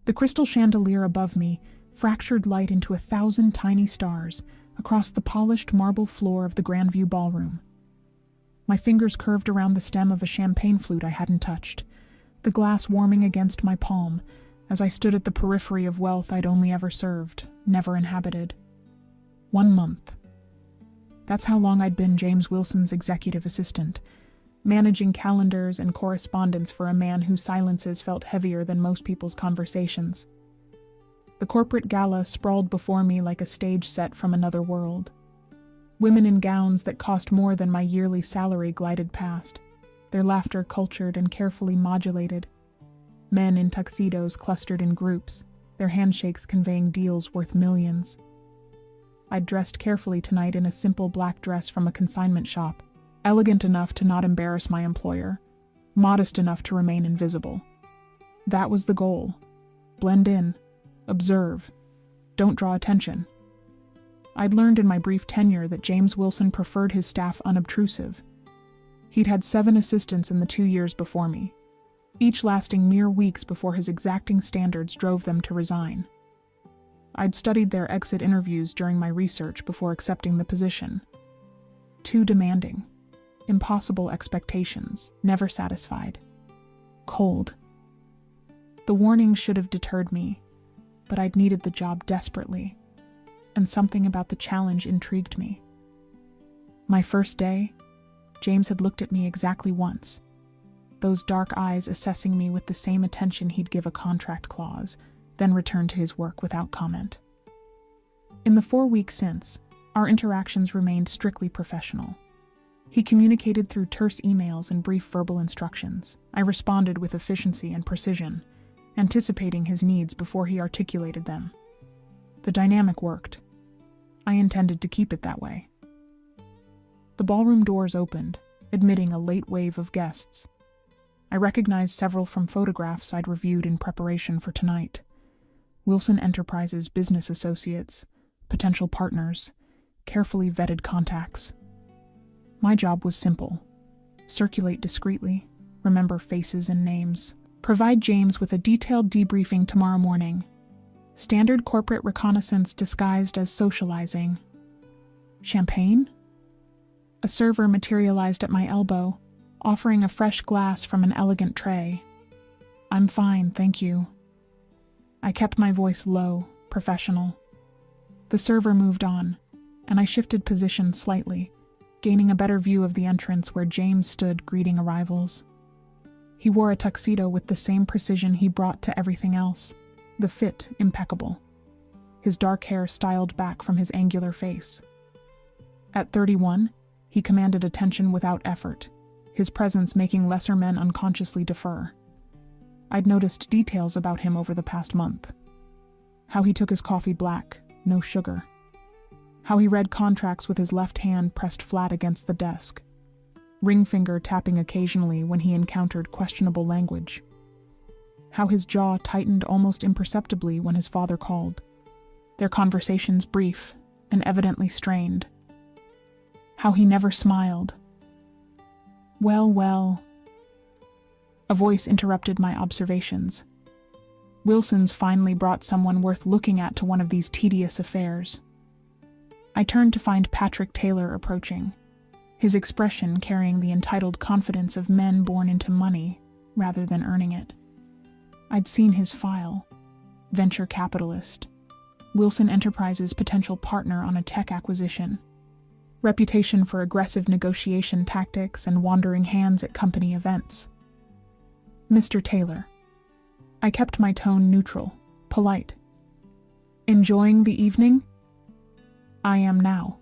The crystal chandelier above me fractured light into 1,000 tiny stars across the polished marble floor of the Grandview ballroom. My fingers curved around the stem of a champagne flute I hadn't touched, the glass warming against my palm as I stood at the periphery of wealth I'd only ever served, never inhabited. 1 month. That's how long I'd been James Wilson's executive assistant, managing calendars and correspondence for a man whose silences felt heavier than most people's conversations. The corporate gala sprawled before me like a stage set from another world. Women in gowns that cost more than my yearly salary glided past, their laughter cultured and carefully modulated. Men in tuxedos clustered in groups, their handshakes conveying deals worth millions. I'd dressed carefully tonight in a simple black dress from a consignment shop, elegant enough to not embarrass my employer, modest enough to remain invisible. That was the goal. Blend in, observe, don't draw attention. I'd learned in my brief tenure that James Wilson preferred his staff unobtrusive. He'd had 7 assistants in the 2 years before me, each lasting mere weeks before his exacting standards drove them to resign. I'd studied their exit interviews during my research before accepting the position. Too demanding. Impossible expectations, never satisfied. Cold. The warning should have deterred me, but I'd needed the job desperately, and something about the challenge intrigued me. My first day, James had looked at me exactly once, those dark eyes assessing me with the same attention he'd give a contract clause, then returned to his work without comment. In the 4 weeks since, our interactions remained strictly professional. He communicated through terse emails and brief verbal instructions. I responded with efficiency and precision, anticipating his needs before he articulated them. The dynamic worked. I intended to keep it that way. The ballroom doors opened, admitting a late wave of guests. I recognized several from photographs I'd reviewed in preparation for tonight. Wilson Enterprises business associates, potential partners, carefully vetted contacts. My job was simple. Circulate discreetly, remember faces and names, provide James with a detailed debriefing tomorrow morning. Standard corporate reconnaissance disguised as socializing. Champagne? A server materialized at my elbow, offering a fresh glass from an elegant tray. I'm fine, thank you. I kept my voice low, professional. The server moved on, and I shifted position slightly, gaining a better view of the entrance where James stood greeting arrivals. He wore a tuxedo with the same precision he brought to everything else, the fit impeccable, his dark hair styled back from his angular face. At 31, he commanded attention without effort, his presence making lesser men unconsciously defer. I'd noticed details about him over the past month. How he took his coffee black, no sugar. How he read contracts with his left hand pressed flat against the desk, ring finger tapping occasionally when he encountered questionable language. How his jaw tightened almost imperceptibly when his father called, their conversations brief and evidently strained. How he never smiled. Well. A voice interrupted my observations. Wilson's finally brought someone worth looking at to one of these tedious affairs. I turned to find Patrick Taylor approaching, his expression carrying the entitled confidence of men born into money rather than earning it. I'd seen his file. Venture capitalist. Wilson Enterprises potential partner on a tech acquisition. Reputation for aggressive negotiation tactics and wandering hands at company events. Mr. Taylor. I kept my tone neutral, polite. Enjoying the evening? I am now.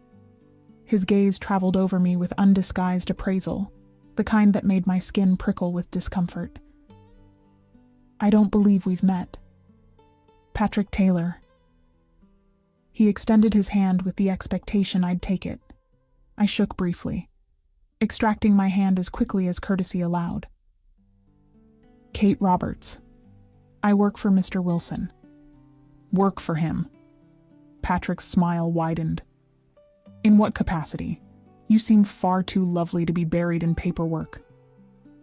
His gaze traveled over me with undisguised appraisal, the kind that made my skin prickle with discomfort. I don't believe we've met. Patrick Taylor. He extended his hand with the expectation I'd take it. I shook briefly, extracting my hand as quickly as courtesy allowed. Kate Roberts. I work for Mr. Wilson. Work for him. Patrick's smile widened. In what capacity? You seem far too lovely to be buried in paperwork.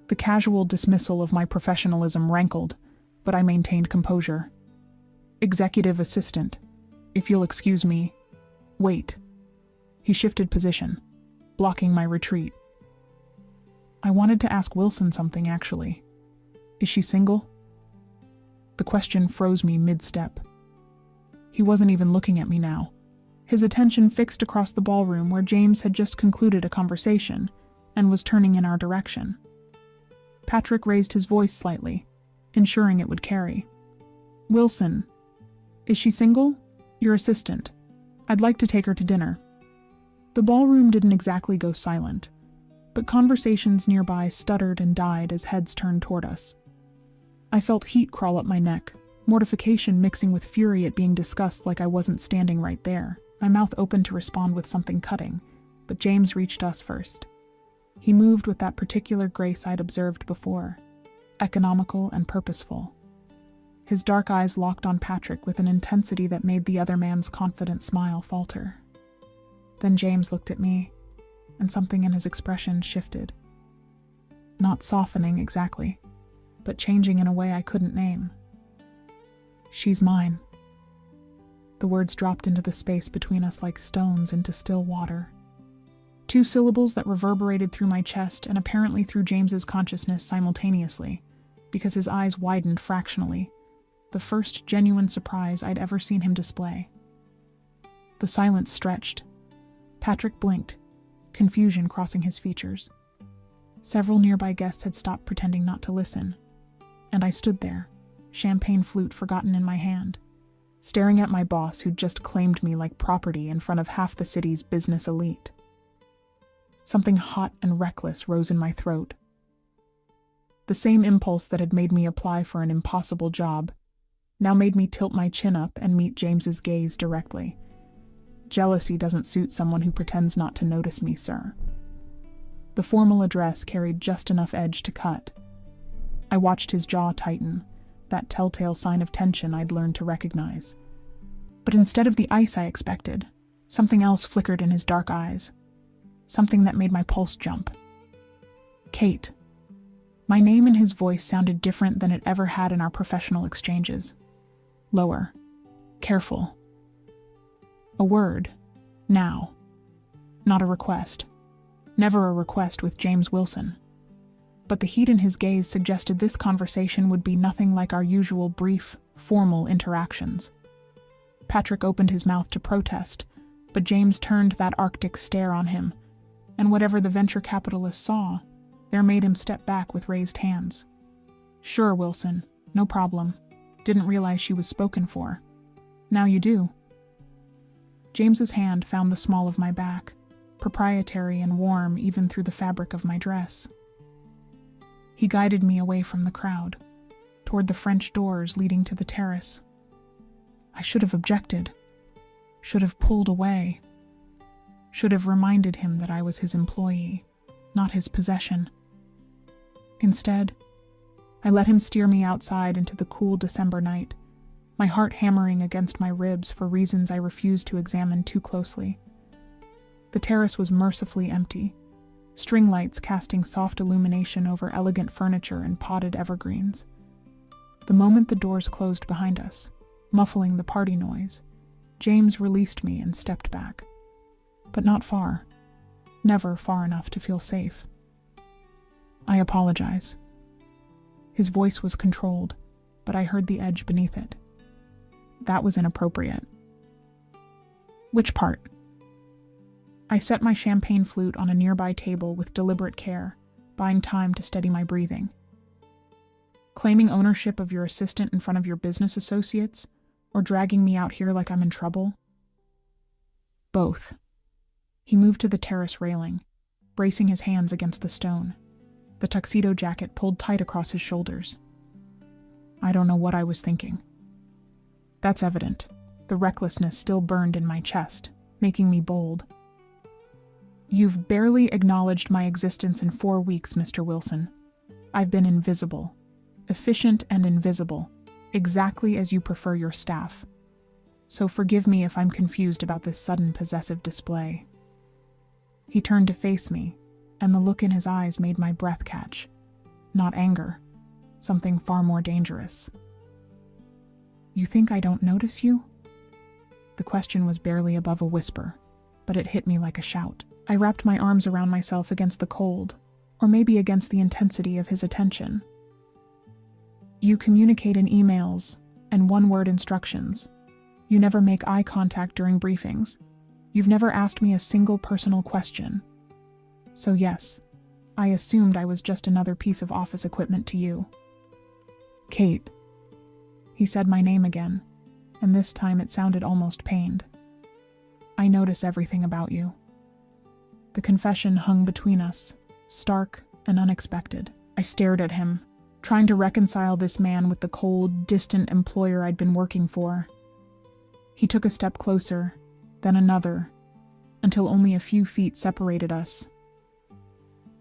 The casual dismissal of my professionalism rankled, but I maintained composure. Executive assistant. If you'll excuse me. Wait. He shifted position, blocking my retreat. I wanted to ask Wilson something, actually. Is she single? The question froze me mid-step. He wasn't even looking at me now. His attention fixed across the ballroom where James had just concluded a conversation and was turning in our direction. Patrick raised his voice slightly, ensuring it would carry. Wilson. Is she single? Your assistant. I'd like to take her to dinner. The ballroom didn't exactly go silent, but conversations nearby stuttered and died as heads turned toward us. I felt heat crawl up my neck, mortification mixing with fury at being discussed like I wasn't standing right there, my mouth open to respond with something cutting, but James reached us first. He moved with that particular grace I'd observed before, economical and purposeful. His dark eyes locked on Patrick with an intensity that made the other man's confident smile falter. Then James looked at me, and something in his expression shifted. Not softening exactly, but changing in a way I couldn't name. She's mine. The words dropped into the space between us like stones into still water. 2 syllables that reverberated through my chest and apparently through James's consciousness simultaneously, because his eyes widened fractionally, the first genuine surprise I'd ever seen him display. The silence stretched. Patrick blinked, confusion crossing his features. Several nearby guests had stopped pretending not to listen, and I stood there, champagne flute forgotten in my hand, staring at my boss who'd just claimed me like property in front of half the city's business elite. Something hot and reckless rose in my throat. The same impulse that had made me apply for an impossible job now made me tilt my chin up and meet James's gaze directly. Jealousy doesn't suit someone who pretends not to notice me, sir. The formal address carried just enough edge to cut. I watched his jaw tighten, that telltale sign of tension I'd learned to recognize. But instead of the ice I expected, something else flickered in his dark eyes. Something that made my pulse jump. Kate. My name in his voice sounded different than it ever had in our professional exchanges. Lower. Careful. A word. Now. Not a request. Never a request with James Wilson. But the heat in his gaze suggested this conversation would be nothing like our usual brief, formal interactions. Patrick opened his mouth to protest, but James turned that Arctic stare on him, and whatever the venture capitalist saw, there made him step back with raised hands. Sure, Wilson, no problem. Didn't realize she was spoken for. Now you do. James's hand found the small of my back, proprietary and warm even through the fabric of my dress. He guided me away from the crowd, toward the French doors leading to the terrace. I should have objected, should have pulled away, should have reminded him that I was his employee, not his possession. Instead, I let him steer me outside into the cool December night, my heart hammering against my ribs for reasons I refused to examine too closely. The terrace was mercifully empty, string lights casting soft illumination over elegant furniture and potted evergreens. The moment the doors closed behind us, muffling the party noise, James released me and stepped back. But not far. Never far enough to feel safe. I apologize. His voice was controlled, but I heard the edge beneath it. That was inappropriate. Which part? I set my champagne flute on a nearby table with deliberate care, buying time to steady my breathing. Claiming ownership of your assistant in front of your business associates, or dragging me out here like I'm in trouble? Both. He moved to the terrace railing, bracing his hands against the stone, the tuxedo jacket pulled tight across his shoulders. I don't know what I was thinking. That's evident. The recklessness still burned in my chest, making me bold. You've barely acknowledged my existence in 4 weeks, Mr. Wilson. I've been invisible. Efficient and invisible, exactly as you prefer your staff. So forgive me if I'm confused about this sudden possessive display. He turned to face me, and the look in his eyes made my breath catch. Not anger, something far more dangerous. You think I don't notice you? The question was barely above a whisper, but it hit me like a shout. I wrapped my arms around myself against the cold, or maybe against the intensity of his attention. You communicate in emails and one-word instructions. You never make eye contact during briefings. You've never asked me a single personal question. So yes, I assumed I was just another piece of office equipment to you. Kate. He said my name again, and this time it sounded almost pained. I notice everything about you. The confession hung between us, stark and unexpected. I stared at him, trying to reconcile this man with the cold, distant employer I'd been working for. He took a step closer, then another, until only a few feet separated us.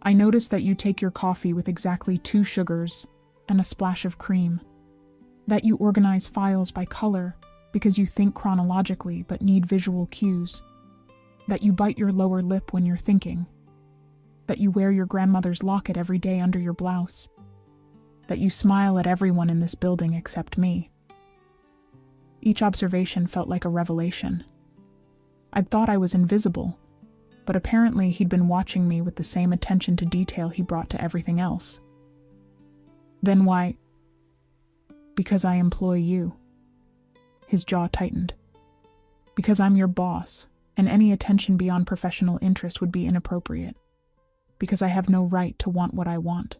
I noticed that you take your coffee with exactly 2 sugars and a splash of cream. That you organize files by color because you think chronologically but need visual cues. That you bite your lower lip when you're thinking. That you wear your grandmother's locket every day under your blouse. That you smile at everyone in this building except me. Each observation felt like a revelation. I'd thought I was invisible, but apparently he'd been watching me with the same attention to detail he brought to everything else. Then why? Because I employ you. His jaw tightened. Because I'm your boss, and any attention beyond professional interest would be inappropriate. Because I have no right to want what I want.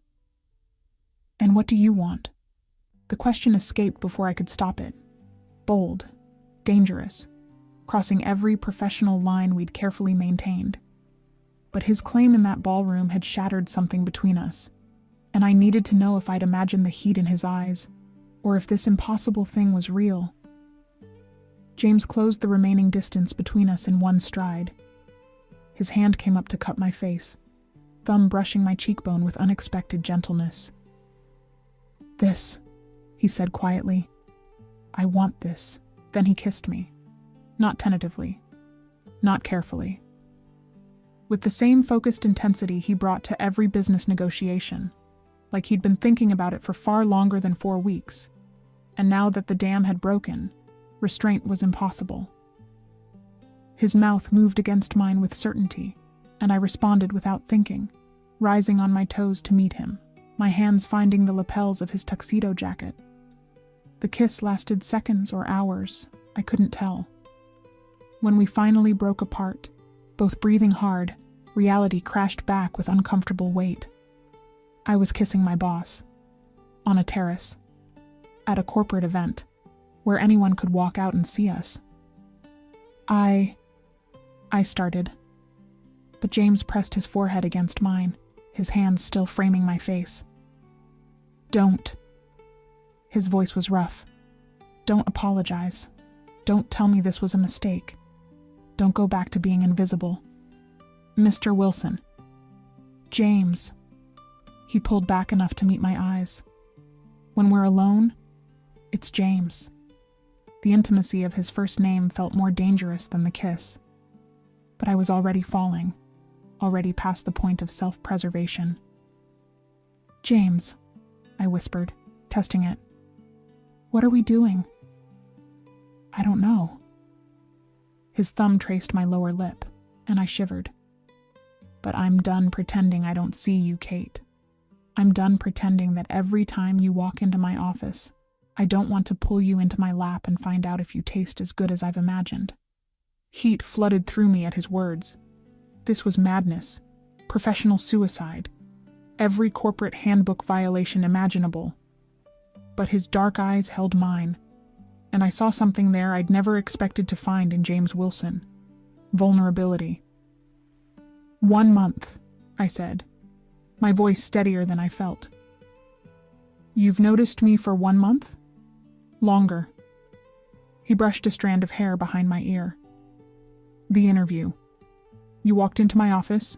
And what do you want? The question escaped before I could stop it. Bold, dangerous, crossing every professional line we'd carefully maintained. But his claim in that ballroom had shattered something between us, and I needed to know if I'd imagined the heat in his eyes, or if this impossible thing was real. James closed the remaining distance between us in one stride. His hand came up to cup my face, thumb brushing my cheekbone with unexpected gentleness. This, he said quietly. I want this. Then he kissed me. Not tentatively. Not carefully. With the same focused intensity he brought to every business negotiation, like he'd been thinking about it for far longer than 4 weeks. And now that the dam had broken, restraint was impossible. His mouth moved against mine with certainty, and I responded without thinking, rising on my toes to meet him, my hands finding the lapels of his tuxedo jacket. The kiss lasted seconds or hours, I couldn't tell. When we finally broke apart, both breathing hard, reality crashed back with uncomfortable weight. I was kissing my boss, on a terrace, at a corporate event, where anyone could walk out and see us. I started, but James pressed his forehead against mine, his hands still framing my face. Don't. His voice was rough. Don't apologize. Don't tell me this was a mistake. Don't go back to being invisible. Mr. Wilson. James. He pulled back enough to meet my eyes. When we're alone, it's James. The intimacy of his first name felt more dangerous than the kiss. But I was already falling, already past the point of self-preservation. James, I whispered, testing it. What are we doing? I don't know. His thumb traced my lower lip, and I shivered. But I'm done pretending I don't see you, Kate. I'm done pretending that every time you walk into my office, I don't want to pull you into my lap and find out if you taste as good as I've imagined. Heat flooded through me at his words. This was madness, professional suicide, every corporate handbook violation imaginable. But his dark eyes held mine, and I saw something there I'd never expected to find in James Wilson. Vulnerability. 1 month, I said, my voice steadier than I felt. You've noticed me for 1 month? Longer. He brushed a strand of hair behind my ear. The interview. You walked into my office,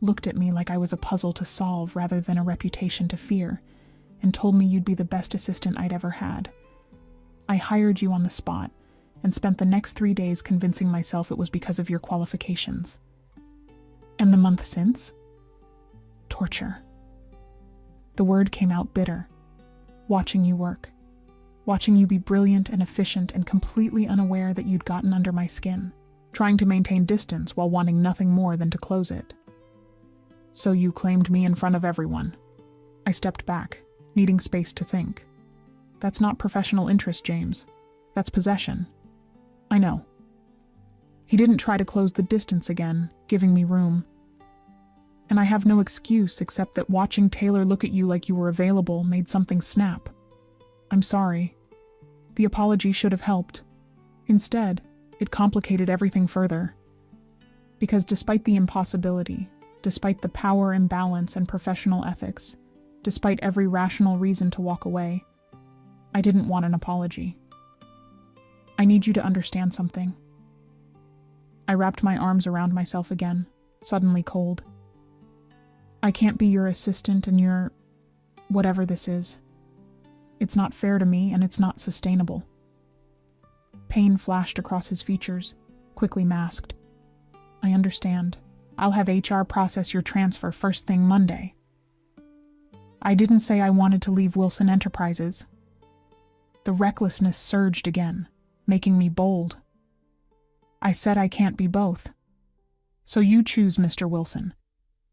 looked at me like I was a puzzle to solve rather than a reputation to fear, and told me you'd be the best assistant I'd ever had. I hired you on the spot and spent the next 3 days convincing myself it was because of your qualifications. And the month since? Torture. The word came out bitter. Watching you work watching you be brilliant and efficient and completely unaware that you'd gotten under my skin, trying to maintain distance while wanting nothing more than to close it. So you claimed me in front of everyone. I stepped back, needing space to think. That's not professional interest, James. That's possession. I know. He didn't try to close the distance again, giving me room. And I have no excuse except that watching Taylor look at you like you were available made something snap. I'm sorry. The apology should have helped. Instead, it complicated everything further. Because despite the impossibility, despite the power imbalance and professional ethics, despite every rational reason to walk away, I didn't want an apology. I need you to understand something. I wrapped my arms around myself again, suddenly cold. I can't be your assistant and your whatever this is. It's not fair to me and it's not sustainable. Pain flashed across his features, quickly masked. I understand. I'll have HR process your transfer first thing Monday. I didn't say I wanted to leave Wilson Enterprises. The recklessness surged again, making me bold. I said I can't be both. So you choose, Mr. Wilson.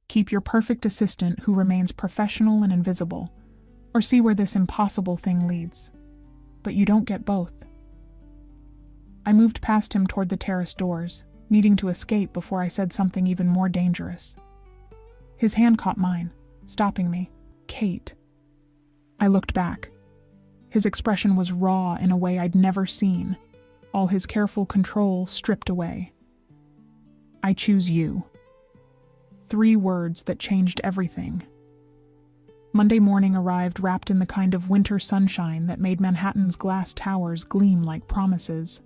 Keep your perfect assistant who remains professional and invisible, or see where this impossible thing leads. But you don't get both. I moved past him toward the terrace doors, needing to escape before I said something even more dangerous. His hand caught mine, stopping me. Kate. I looked back. His expression was raw in a way I'd never seen, all his careful control stripped away. I choose you. 3 words that changed everything. Monday morning arrived wrapped in the kind of winter sunshine that made Manhattan's glass towers gleam like promises.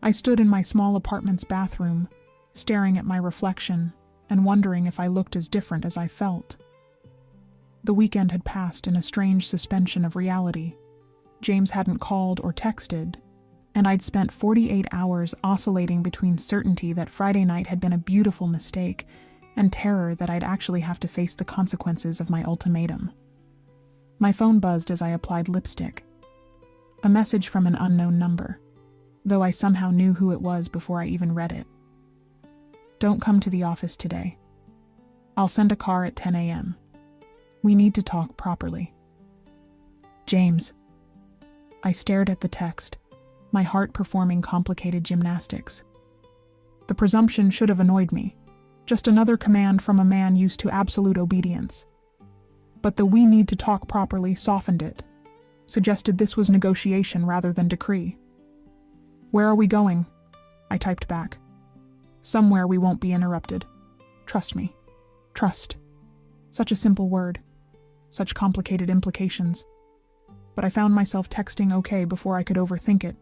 I stood in my small apartment's bathroom, staring at my reflection and wondering if I looked as different as I felt. The weekend had passed in a strange suspension of reality. James hadn't called or texted, and I'd spent 48 hours oscillating between certainty that Friday night had been a beautiful mistake and terror that I'd actually have to face the consequences of my ultimatum. My phone buzzed as I applied lipstick. A message from an unknown number, though I somehow knew who it was before I even read it. Don't come to the office today. I'll send a car at 10 a.m. We need to talk properly. James. I stared at the text, my heart performing complicated gymnastics. The presumption should have annoyed me. Just another command from a man used to absolute obedience. But the "we need to talk properly" softened it, suggested this was negotiation rather than decree. Where are we going? I typed back. Somewhere we won't be interrupted. Trust me. Trust. Such a simple word. Such complicated implications. But I found myself texting okay before I could overthink it.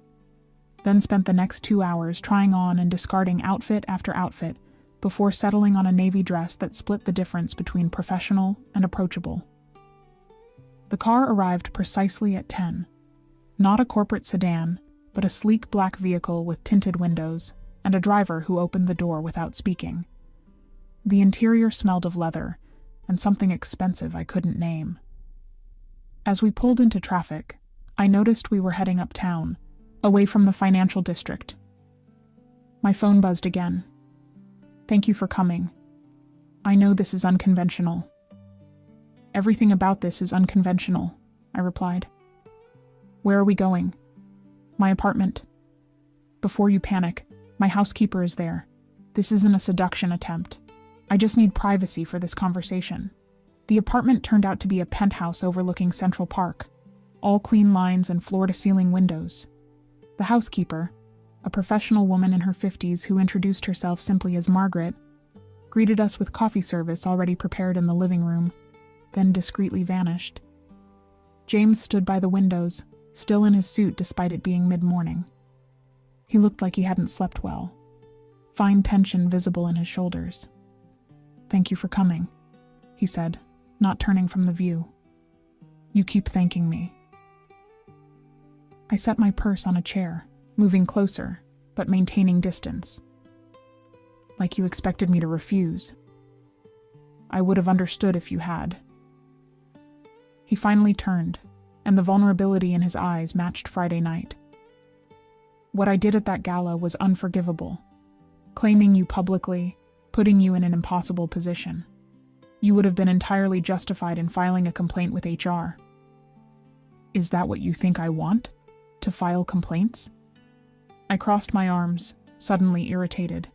Then spent the next 2 hours trying on and discarding outfit after outfit before settling on a navy dress that split the difference between professional and approachable. The car arrived precisely at 10. Not a corporate sedan, but a sleek black vehicle with tinted windows and a driver who opened the door without speaking. The interior smelled of leather and something expensive I couldn't name. As we pulled into traffic, I noticed we were heading uptown, away from the financial district. My phone buzzed again. Thank you for coming. I know this is unconventional. Everything about this is unconventional, I replied. Where are we going? My apartment. Before you panic, my housekeeper is there. This isn't a seduction attempt. I just need privacy for this conversation. The apartment turned out to be a penthouse overlooking Central Park, all clean lines and floor-to-ceiling windows. The housekeeper, a professional woman in her 50s who introduced herself simply as Margaret, greeted us with coffee service already prepared in the living room, then discreetly vanished. James stood by the windows, still in his suit despite it being mid-morning. He looked like he hadn't slept well, fine tension visible in his shoulders. Thank you for coming, he said, not turning from the view. You keep thanking me. I set my purse on a chair, moving closer, but maintaining distance. Like you expected me to refuse. I would have understood if you had. He finally turned, and the vulnerability in his eyes matched Friday night. What I did at that gala was unforgivable. Claiming you publicly, putting you in an impossible position. You would have been entirely justified in filing a complaint with HR. Is that what you think I want? To file complaints? I crossed my arms, suddenly irritated.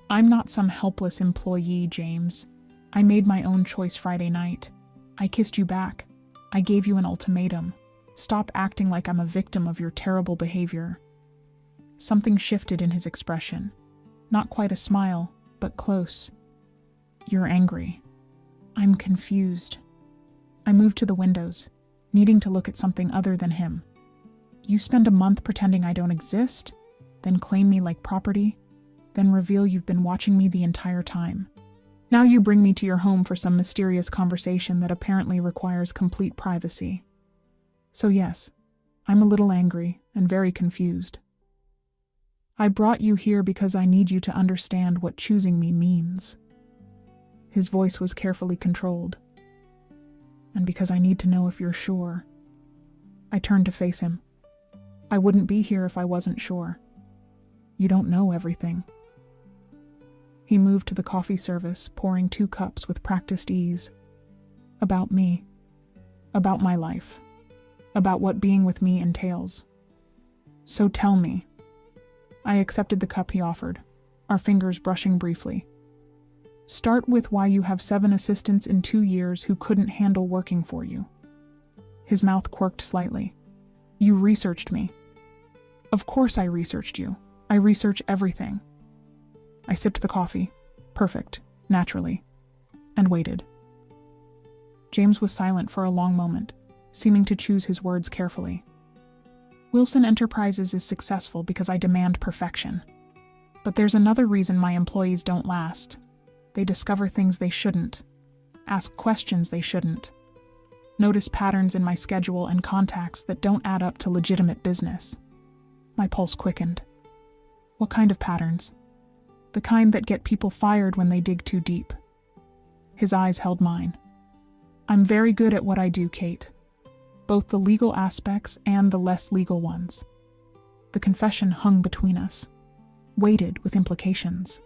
I'm not some helpless employee, James. I made my own choice Friday night. I kissed you back. I gave you an ultimatum. Stop acting like I'm a victim of your terrible behavior. Something shifted in his expression. Not quite a smile, but close. You're angry. I'm confused. I moved to the windows, needing to look at something other than him. You spend a month pretending I don't exist, then claim me like property, then reveal you've been watching me the entire time. Now you bring me to your home for some mysterious conversation that apparently requires complete privacy. So yes, I'm a little angry and very confused. I brought you here because I need you to understand what choosing me means. His voice was carefully controlled. And because I need to know if you're sure. I turned to face him. I wouldn't be here if I wasn't sure. You don't know everything. He moved to the coffee service, pouring 2 cups with practiced ease. About me. About my life. About what being with me entails. So tell me. I accepted the cup he offered, our fingers brushing briefly. Start with why you have 7 assistants in 2 years who couldn't handle working for you. His mouth quirked slightly. You researched me. Of course I researched you. I research everything. I sipped the coffee, perfect, naturally, and waited. James was silent for a long moment, seeming to choose his words carefully. Wilson Enterprises is successful because I demand perfection. But there's another reason my employees don't last. They discover things they shouldn't, ask questions they shouldn't, notice patterns in my schedule and contacts that don't add up to legitimate business. My pulse quickened. What kind of patterns? The kind that get people fired when they dig too deep. His eyes held mine. I'm very good at what I do, Kate. Both the legal aspects and the less legal ones. The confession hung between us, weighted with implications.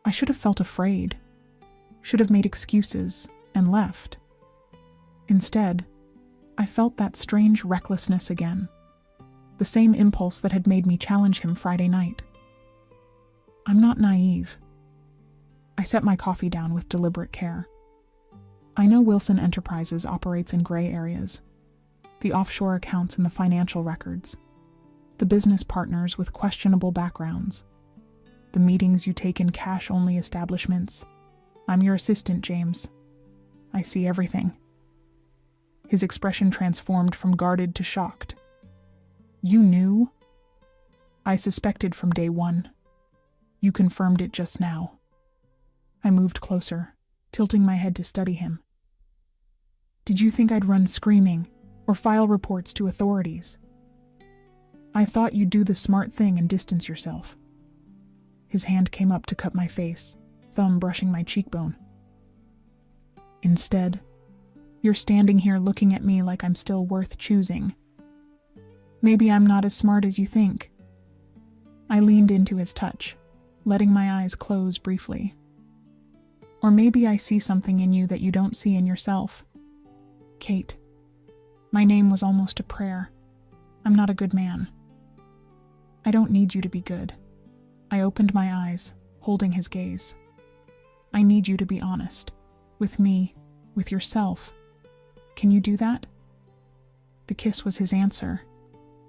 I should have felt afraid, should have made excuses and left. Instead, I felt that strange recklessness again, the same impulse that had made me challenge him Friday night. I'm not naive. I set my coffee down with deliberate care. I know Wilson Enterprises operates in gray areas. The offshore accounts and the financial records. The business partners with questionable backgrounds. The meetings you take in cash-only establishments. I'm your assistant, James. I see everything. His expression transformed from guarded to shocked. You knew? I suspected from day one. You confirmed it just now. I moved closer, tilting my head to study him. Did you think I'd run screaming or file reports to authorities? I thought you'd do the smart thing and distance yourself. His hand came up to cut my face, thumb brushing my cheekbone. Instead, you're standing here looking at me like I'm still worth choosing. Maybe I'm not as smart as you think. I leaned into his touch, letting my eyes close briefly. Or maybe I see something in you that you don't see in yourself. Kate. My name was almost a prayer. I'm not a good man. I don't need you to be good. I opened my eyes, holding his gaze. I need you to be honest. With me, with yourself. Can you do that? The kiss was his answer,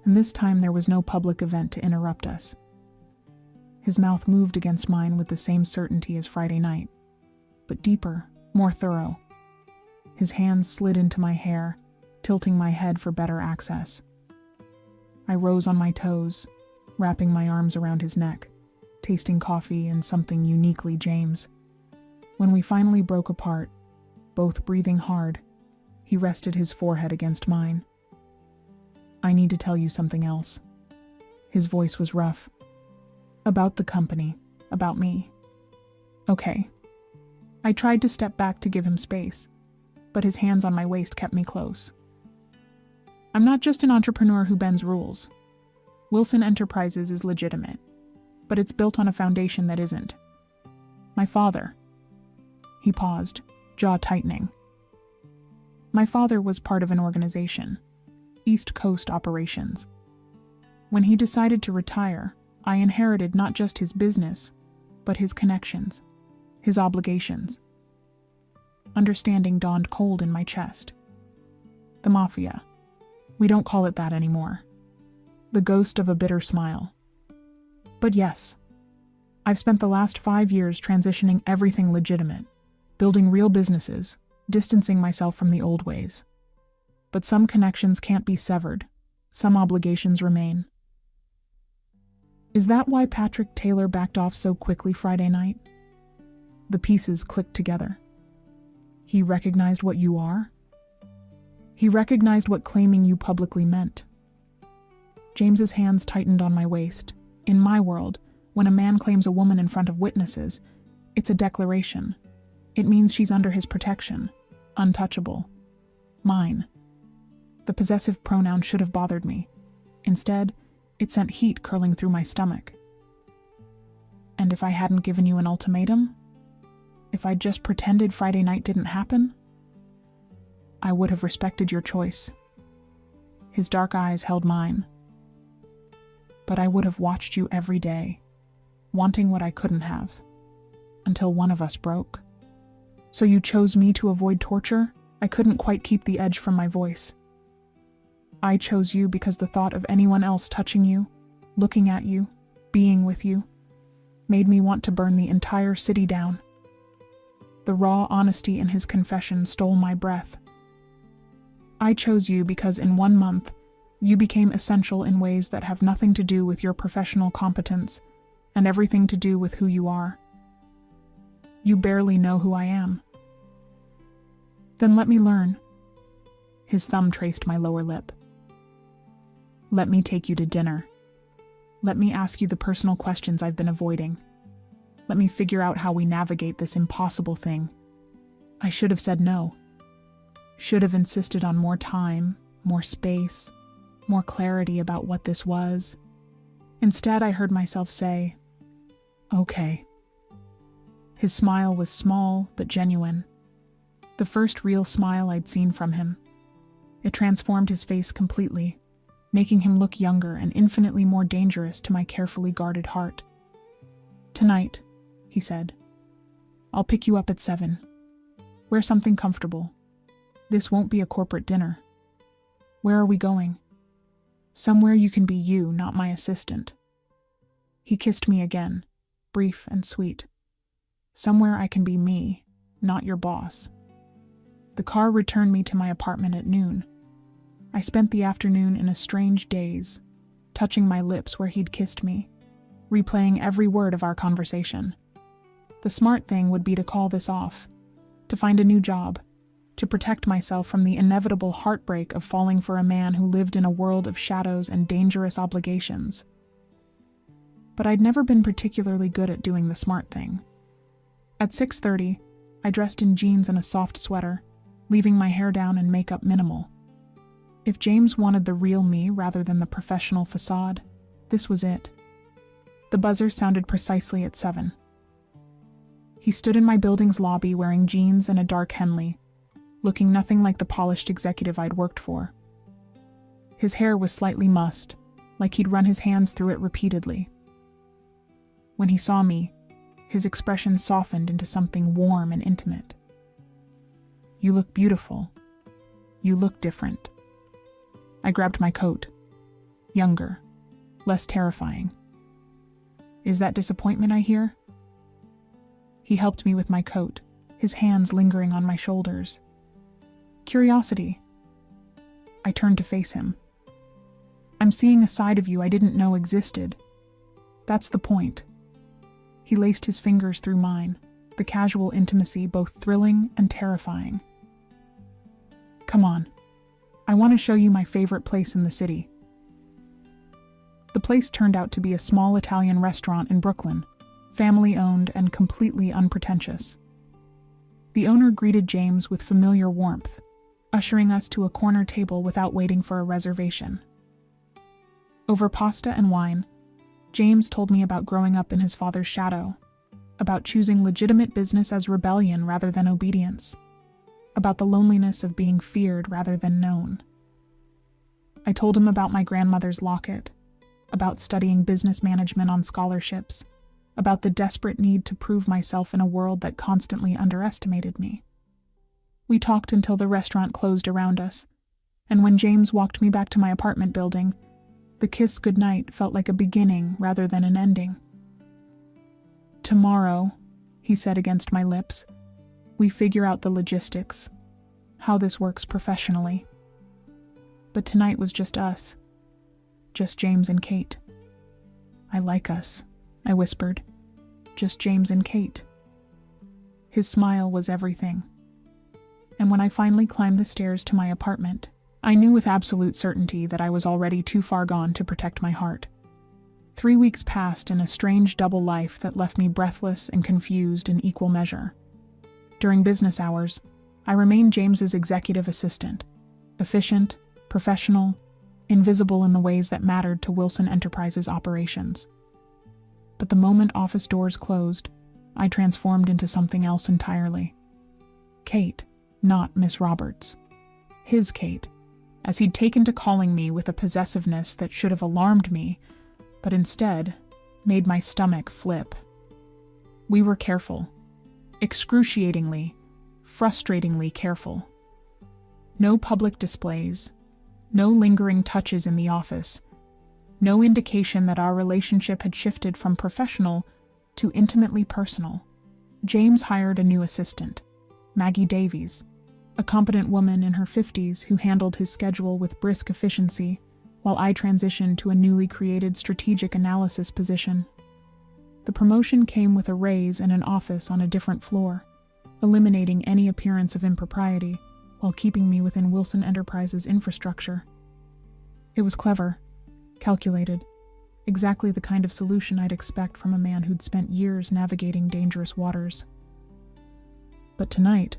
and this time there was no public event to interrupt us. His mouth moved against mine with the same certainty as Friday night, but deeper, more thorough. His hands slid into my hair, tilting my head for better access. I rose on my toes, wrapping my arms around his neck, tasting coffee and something uniquely James. When we finally broke apart, both breathing hard, he rested his forehead against mine. I need to tell you something else. His voice was rough. About the company, about me. Okay. I tried to step back to give him space, but his hands on my waist kept me close. I'm not just an entrepreneur who bends rules. Wilson Enterprises is legitimate, but it's built on a foundation that isn't. My father. He paused, jaw tightening. My father was part of an organization, East Coast Operations. When he decided to retire, I inherited not just his business, but his connections, his obligations. Understanding dawned cold in my chest. The Mafia. We don't call it that anymore. The ghost of a bitter smile. But yes, I've spent the last 5 years transitioning everything legitimate, building real businesses, distancing myself from the old ways. But some connections can't be severed. Some obligations remain. Is that why Patrick Taylor backed off so quickly Friday night? The pieces clicked together. He recognized what you are? He recognized what claiming you publicly meant. James's hands tightened on my waist. In my world, when a man claims a woman in front of witnesses, it's a declaration. It means she's under his protection, untouchable. Mine. The possessive pronoun should have bothered me. Instead, it sent heat curling through my stomach. And if I hadn't given you an ultimatum? If I'd just pretended Friday night didn't happen? I would have respected your choice. His dark eyes held mine. But I would have watched you every day, wanting what I couldn't have, until one of us broke. So you chose me to avoid torture? I couldn't quite keep the edge from my voice. I chose you because the thought of anyone else touching you, looking at you, being with you, made me want to burn the entire city down. The raw honesty in his confession stole my breath. I chose you because in 1 month, you became essential in ways that have nothing to do with your professional competence and everything to do with who you are. You barely know who I am. Then let me learn. His thumb traced my lower lip. Let me take you to dinner. Let me ask you the personal questions I've been avoiding. Let me figure out how we navigate this impossible thing. I should have said no. Should have insisted on more time, more space, more clarity about what this was. Instead, I heard myself say, okay. His smile was small but genuine. The first real smile I'd seen from him. It transformed his face completely, making him look younger and infinitely more dangerous to my carefully guarded heart. Tonight, he said, I'll pick you up at 7. Wear something comfortable. This won't be a corporate dinner. Where are we going? Somewhere you can be you, not my assistant. He kissed me again, brief and sweet. Somewhere I can be me, not your boss. The car returned me to my apartment at noon. I spent the afternoon in a strange daze, touching my lips where he'd kissed me, replaying every word of our conversation. The smart thing would be to call this off, to find a new job, to protect myself from the inevitable heartbreak of falling for a man who lived in a world of shadows and dangerous obligations. But I'd never been particularly good at doing the smart thing. At 6:30, I dressed in jeans and a soft sweater, leaving my hair down and makeup minimal. If James wanted the real me rather than the professional facade, this was it. The buzzer sounded precisely at 7. He stood in my building's lobby wearing jeans and a dark Henley, looking nothing like the polished executive I'd worked for. His hair was slightly mussed, like he'd run his hands through it repeatedly. When he saw me, his expression softened into something warm and intimate. You look beautiful. You look different. I grabbed my coat. Younger. Less terrifying. Is that disappointment I hear? He helped me with my coat, his hands lingering on my shoulders. Curiosity. I turned to face him. I'm seeing a side of you I didn't know existed. That's the point. He laced his fingers through mine, the casual intimacy both thrilling and terrifying. Come on. I want to show you my favorite place in the city. The place turned out to be a small Italian restaurant in Brooklyn, family-owned and completely unpretentious. The owner greeted James with familiar warmth, ushering us to a corner table without waiting for a reservation. Over pasta and wine, James told me about growing up in his father's shadow, about choosing legitimate business as rebellion rather than obedience, about the loneliness of being feared rather than known. I told him about my grandmother's locket, about studying business management on scholarships, about the desperate need to prove myself in a world that constantly underestimated me. We talked until the restaurant closed around us, and when James walked me back to my apartment building, the kiss goodnight felt like a beginning rather than an ending. "Tomorrow," he said against my lips, "we figure out the logistics, how this works professionally." But tonight was just us, just James and Kate. "I like us," I whispered, "just James and Kate." His smile was everything. And when I finally climbed the stairs to my apartment, I knew with absolute certainty that I was already too far gone to protect my heart. 3 weeks passed in a strange double life that left me breathless and confused in equal measure. During business hours, I remained James's executive assistant, efficient, professional, invisible in the ways that mattered to Wilson Enterprises operations. But the moment office doors closed, I transformed into something else entirely. Kate, not Miss Roberts. His Kate, as he'd taken to calling me with a possessiveness that should have alarmed me, but instead made my stomach flip. We were careful, excruciatingly, frustratingly careful. No public displays, no lingering touches in the office, no indication that our relationship had shifted from professional to intimately personal. James hired a new assistant, Maggie Davies, a competent woman in her 50s who handled his schedule with brisk efficiency, while I transitioned to a newly created strategic analysis position. The promotion came with a raise and an office on a different floor, eliminating any appearance of impropriety while keeping me within Wilson Enterprises' infrastructure. It was clever, calculated, exactly the kind of solution I'd expect from a man who'd spent years navigating dangerous waters. But tonight,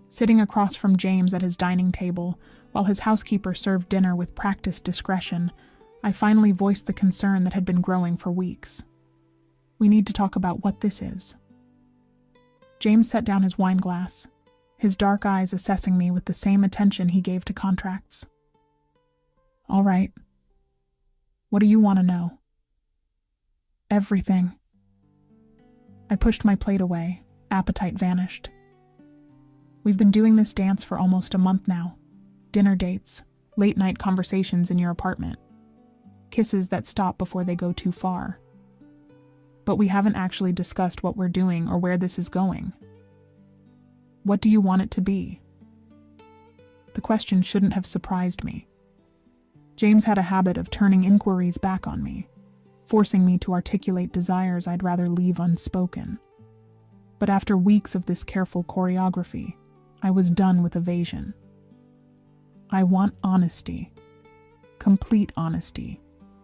sitting across from James at his dining table, while his housekeeper served dinner with practiced discretion, I finally voiced the concern that had been growing for weeks. "We need to talk about what this is." James set down his wine glass, his dark eyes assessing me with the same attention he gave to contracts. "All right. What do you want to know?" "Everything." I pushed my plate away, appetite vanished. "We've been doing this dance for almost a month now. Dinner dates, late-night conversations in your apartment, kisses that stop before they go too far. But we haven't actually discussed what we're doing or where this is going. What do you want it to be?" The question shouldn't have surprised me. James had a habit of turning inquiries back on me, forcing me to articulate desires I'd rather leave unspoken. But after weeks of this careful choreography, I was done with evasion. I want honesty. Complete honesty,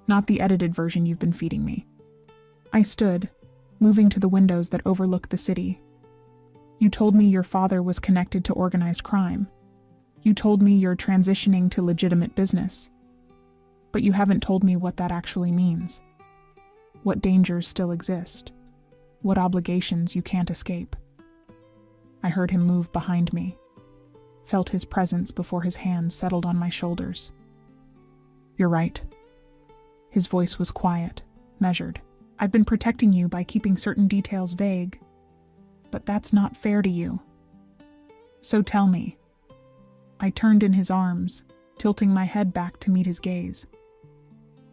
not the edited version you've been feeding me. I stood, moving to the windows that overlooked the city. "You told me your father was connected to organized crime. You told me you're transitioning to legitimate business. But you haven't told me what that actually means. What dangers still exist. What obligations you can't escape." I heard him move behind me, felt his presence before his hands settled on my shoulders. "You're right." His voice was quiet, measured. "I've been protecting you by keeping certain details vague, but that's not fair to you. So tell me." I turned in his arms, tilting my head back to meet his gaze.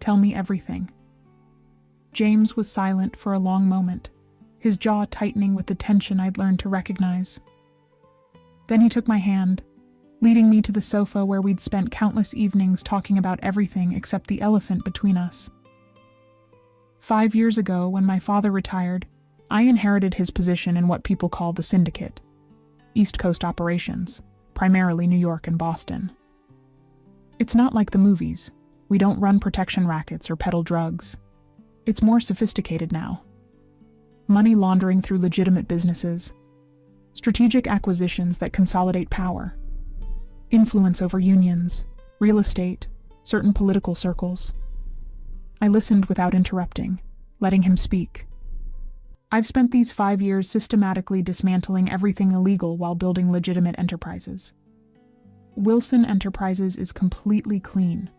"Tell me everything." James was silent for a long moment, his jaw tightening with the tension I'd learned to recognize. Then he took my hand, leading me to the sofa where we'd spent countless evenings talking about everything except the elephant between us. 5 years ago, when my father retired, I inherited his position in what people call the syndicate, East Coast operations, primarily New York and Boston. It's not like the movies. We don't run protection rackets or peddle drugs. It's more sophisticated now. Money laundering through legitimate businesses, strategic acquisitions that consolidate power. influence over unions, real estate, certain political circles. I listened without interrupting, letting him speak. I've spent these 5 years systematically dismantling everything illegal while building legitimate enterprises. Wilson Enterprises is completely clean.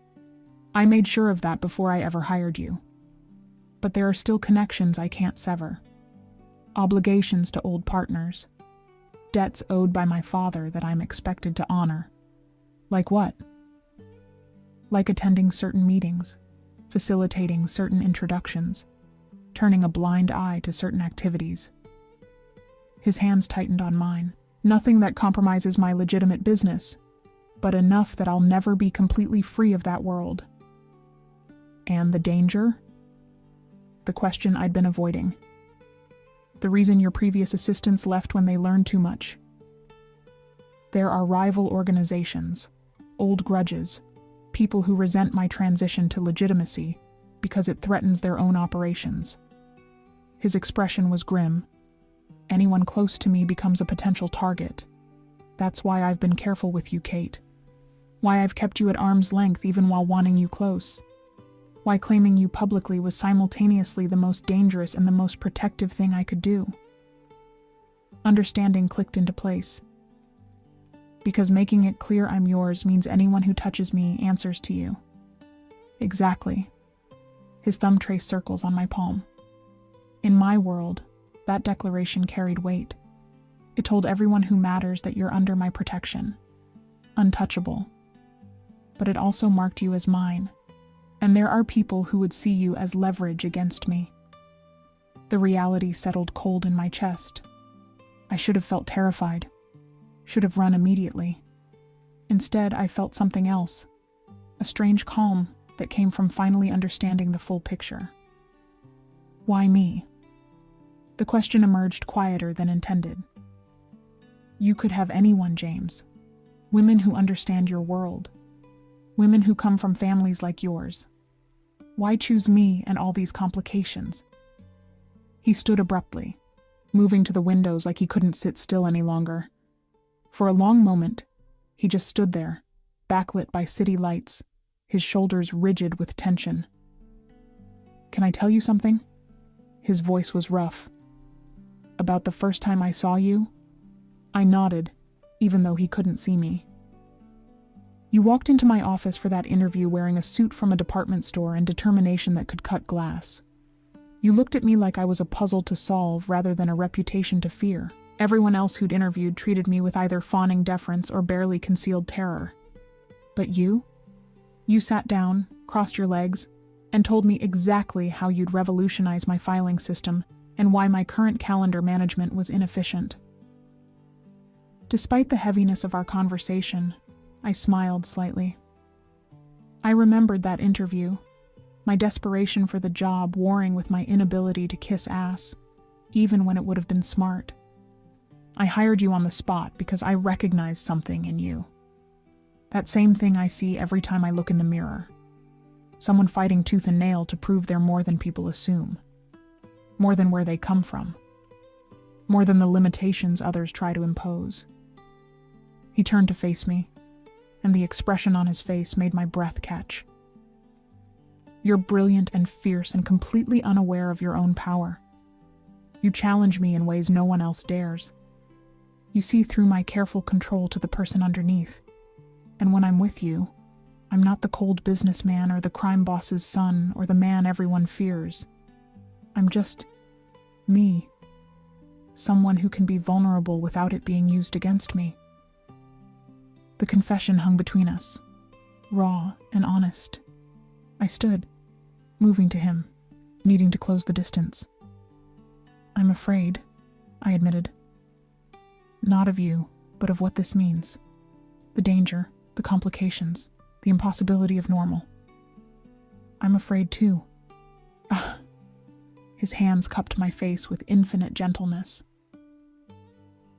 I made sure of that before I ever hired you. But there are still connections I can't sever. Obligations to old partners. Debts owed by my father that I'm expected to honor. Like what? Like attending certain meetings, facilitating certain introductions, turning a blind eye to certain activities. His hands tightened on mine. Nothing that compromises my legitimate business, but enough that I'll never be completely free of that world. And the danger? The question I'd been avoiding. The reason your previous assistants left when they learned too much. There are rival organizations, old grudges, people who resent my transition to legitimacy because it threatens their own operations. His expression was grim. Anyone close to me becomes a potential target. That's why I've been careful with you, Kate. Why I've kept you at arm's length even while wanting you close. Why claiming you publicly was simultaneously the most dangerous and the most protective thing I could do. Understanding clicked into place. Because making it clear I'm yours means anyone who touches me answers to you. Exactly. His thumb traced circles on my palm. In my world, that declaration carried weight. It told everyone who matters that you're under my protection. Untouchable. But it also marked you as mine. And there are people who would see you as leverage against me. The reality settled cold in my chest. I should have felt terrified. Should have run immediately. Instead, I felt something else. A strange calm that came from finally understanding the full picture. Why me? The question emerged quieter than intended. You could have anyone, James. Women who understand your world. Women who come from families like yours. Why choose me and all these complications? He stood abruptly, moving to the windows like he couldn't sit still any longer. For a long moment, he just stood there, backlit by city lights, his shoulders rigid with tension. Can I tell you something? His voice was rough. About the first time I saw you? I nodded, even though he couldn't see me. You walked into my office for that interview wearing a suit from a department store and determination that could cut glass. You looked at me like I was a puzzle to solve rather than a reputation to fear. Everyone else who'd interviewed treated me with either fawning deference or barely concealed terror. But you? You sat down, crossed your legs, and told me exactly how you'd revolutionize my filing system and why my current calendar management was inefficient. Despite the heaviness of our conversation, I smiled slightly. I remembered that interview, my desperation for the job warring with my inability to kiss ass, even when it would have been smart. I hired you on the spot because I recognized something in you. That same thing I see every time I look in the mirror. Someone fighting tooth and nail to prove they're more than people assume. More than where they come from. More than the limitations others try to impose. He turned to face me, and the expression on his face made my breath catch. You're brilliant and fierce and completely unaware of your own power. You challenge me in ways no one else dares. You see through my careful control to the person underneath. And when I'm with you, I'm not the cold businessman or the crime boss's son or the man everyone fears. I'm just me. Someone who can be vulnerable without it being used against me. The confession hung between us, raw and honest. I stood, moving to him, needing to close the distance. I'm afraid, I admitted. Not of you, but of what this means. The danger, the complications, the impossibility of normal. I'm afraid too. His hands cupped my face with infinite gentleness.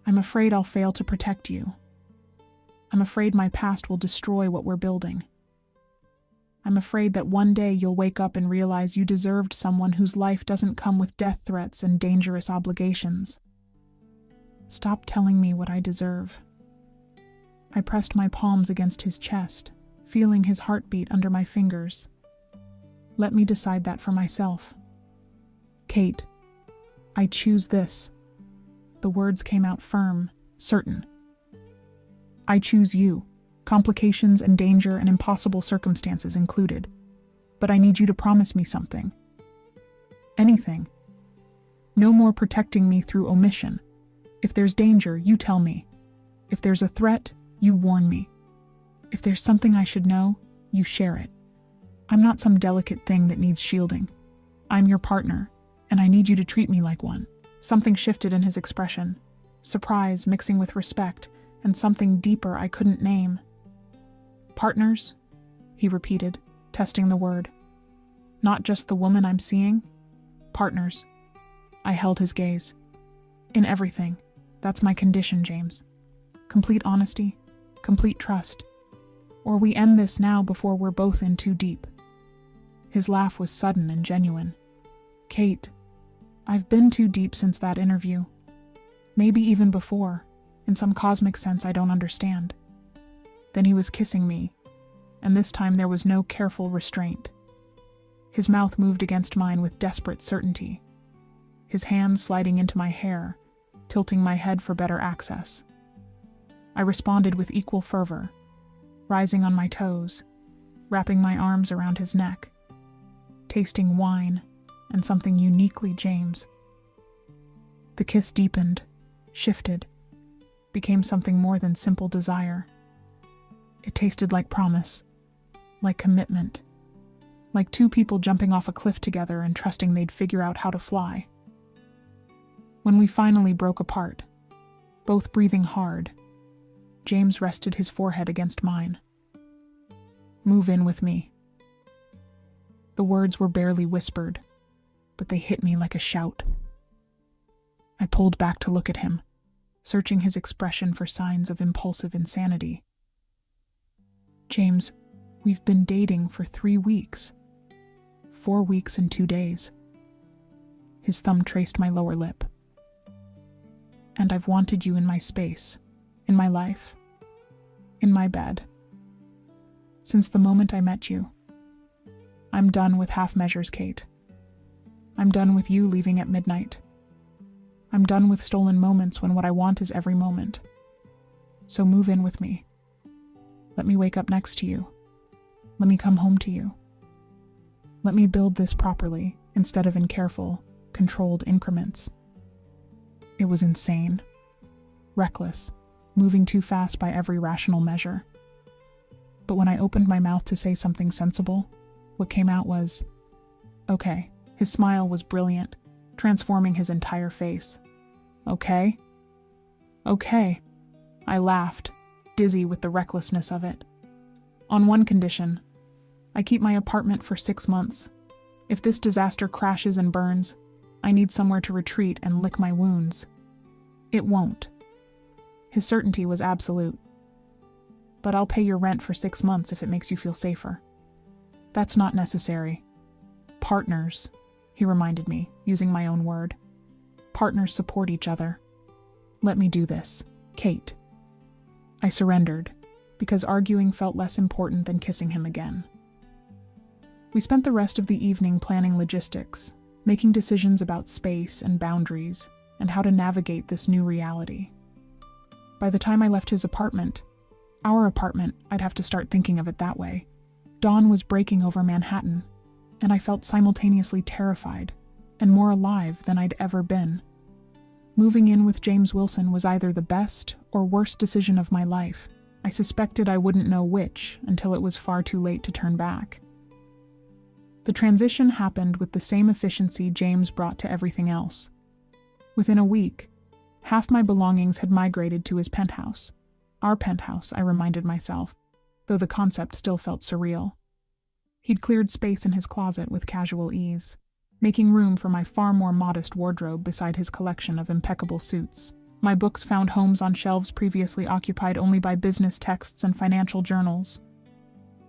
I'm afraid I'll fail to protect you. I'm afraid my past will destroy what we're building. I'm afraid that one day you'll wake up and realize you deserved someone whose life doesn't come with death threats and dangerous obligations. Stop telling me what I deserve. I pressed my palms against his chest, feeling his heartbeat under my fingers. Let me decide that for myself. Kate, I choose this. The words came out firm, certain. I choose you, complications and danger and impossible circumstances included. But I need you to promise me something. Anything. No more protecting me through omission. If there's danger, you tell me. If there's a threat, you warn me. If there's something I should know, you share it. I'm not some delicate thing that needs shielding. I'm your partner, and I need you to treat me like one. Something shifted in his expression, surprise mixing with respect, and something deeper I couldn't name. Partners? He repeated, testing the word. Not just the woman I'm seeing? Partners. I held his gaze. In everything. That's my condition, James. Complete honesty, complete trust. Or we end this now before we're both in too deep. His laugh was sudden and genuine. Kate, I've been too deep since that interview. Maybe even before, in some cosmic sense I don't understand. Then he was kissing me, and this time there was no careful restraint. His mouth moved against mine with desperate certainty, his hands sliding into my hair, tilting my head for better access. I responded with equal fervor, rising on my toes, wrapping my arms around his neck, tasting wine and something uniquely James. The kiss deepened, shifted, became something more than simple desire. It tasted like promise, like commitment, like two people jumping off a cliff together and trusting they'd figure out how to fly. When we finally broke apart, both breathing hard, James rested his forehead against mine. Move in with me. The words were barely whispered, but they hit me like a shout. I pulled back to look at him, searching his expression for signs of impulsive insanity. James, we've been dating for 3 weeks. 4 weeks and 2 days. His thumb traced my lower lip. And I've wanted you in my space, in my life, in my bed. Since the moment I met you. I'm done with half measures, Kate. I'm done with you leaving at midnight. I'm done with stolen moments when what I want is every moment. So move in with me. Let me wake up next to you. Let me come home to you. Let me build this properly instead of in careful, controlled increments. It was insane, reckless, moving too fast by every rational measure. But when I opened my mouth to say something sensible, what came out was, okay. His smile was brilliant, transforming his entire face. Okay? Okay. I laughed, dizzy with the recklessness of it. On one condition, I keep my apartment for 6 months. If this disaster crashes and burns, I need somewhere to retreat and lick my wounds. It won't. His certainty was absolute. But I'll pay your rent for 6 months if it makes you feel safer. That's not necessary. Partners, he reminded me, using my own word. Partners support each other. Let me do this, Kate. I surrendered, because arguing felt less important than kissing him again. We spent the rest of the evening planning logistics, making decisions about space and boundaries, and how to navigate this new reality. By the time I left his apartment, our apartment, I'd have to start thinking of it that way, dawn was breaking over Manhattan, and I felt simultaneously terrified and more alive than I'd ever been. Moving in with James Wilson was either the best or worst decision of my life. I suspected I wouldn't know which until it was far too late to turn back. The transition happened with the same efficiency James brought to everything else. Within a week, half my belongings had migrated to his penthouse. Our penthouse, I reminded myself, though the concept still felt surreal. He'd cleared space in his closet with casual ease, making room for my far more modest wardrobe beside his collection of impeccable suits. My books found homes on shelves previously occupied only by business texts and financial journals.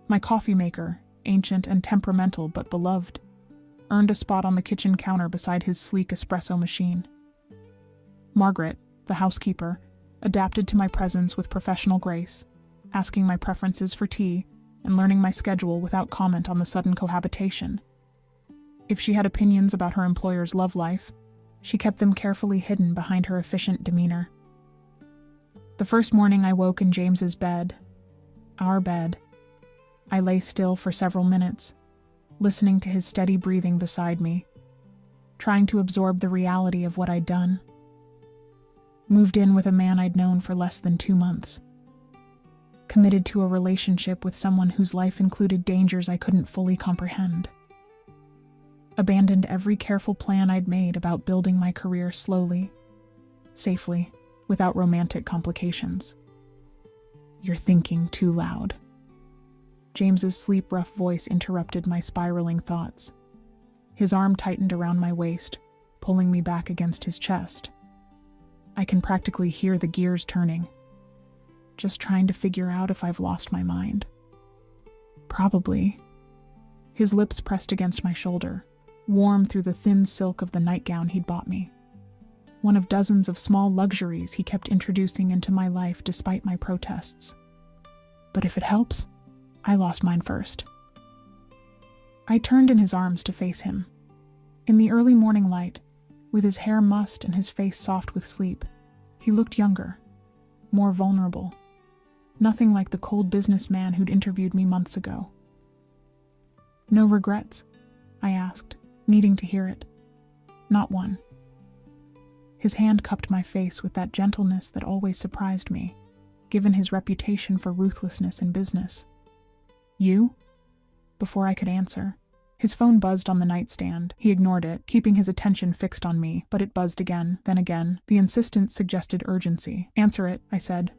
My coffee maker, ancient and temperamental but beloved, earned a spot on the kitchen counter beside his sleek espresso machine. Margaret, the housekeeper, adapted to my presence with professional grace, asking my preferences for tea and learning my schedule without comment on the sudden cohabitation. If she had opinions about her employer's love life, she kept them carefully hidden behind her efficient demeanor. The first morning I woke in James's bed, our bed. I lay still for several minutes, listening to his steady breathing beside me, trying to absorb the reality of what I'd done. Moved in with a man I'd known for less than 2 months. Committed to a relationship with someone whose life included dangers I couldn't fully comprehend. Abandoned every careful plan I'd made about building my career slowly, safely, without romantic complications. "You're thinking too loud." James's sleep-rough voice interrupted my spiraling thoughts. His arm tightened around my waist, pulling me back against his chest. I can practically hear the gears turning. Just trying to figure out if I've lost my mind. Probably. His lips pressed against my shoulder, warm through the thin silk of the nightgown he'd bought me. One of dozens of small luxuries he kept introducing into my life despite my protests. But if it helps, I lost mine first. I turned in his arms to face him. In the early morning light, with his hair mussed and his face soft with sleep, he looked younger, more vulnerable. Nothing like the cold businessman who'd interviewed me months ago. "No regrets?" I asked, needing to hear it. "Not one." His hand cupped my face with that gentleness that always surprised me, given his reputation for ruthlessness in business. "You?" Before I could answer, his phone buzzed on the nightstand. He ignored it, keeping his attention fixed on me, but it buzzed again, then again. The insistence suggested urgency. "Answer it," I said,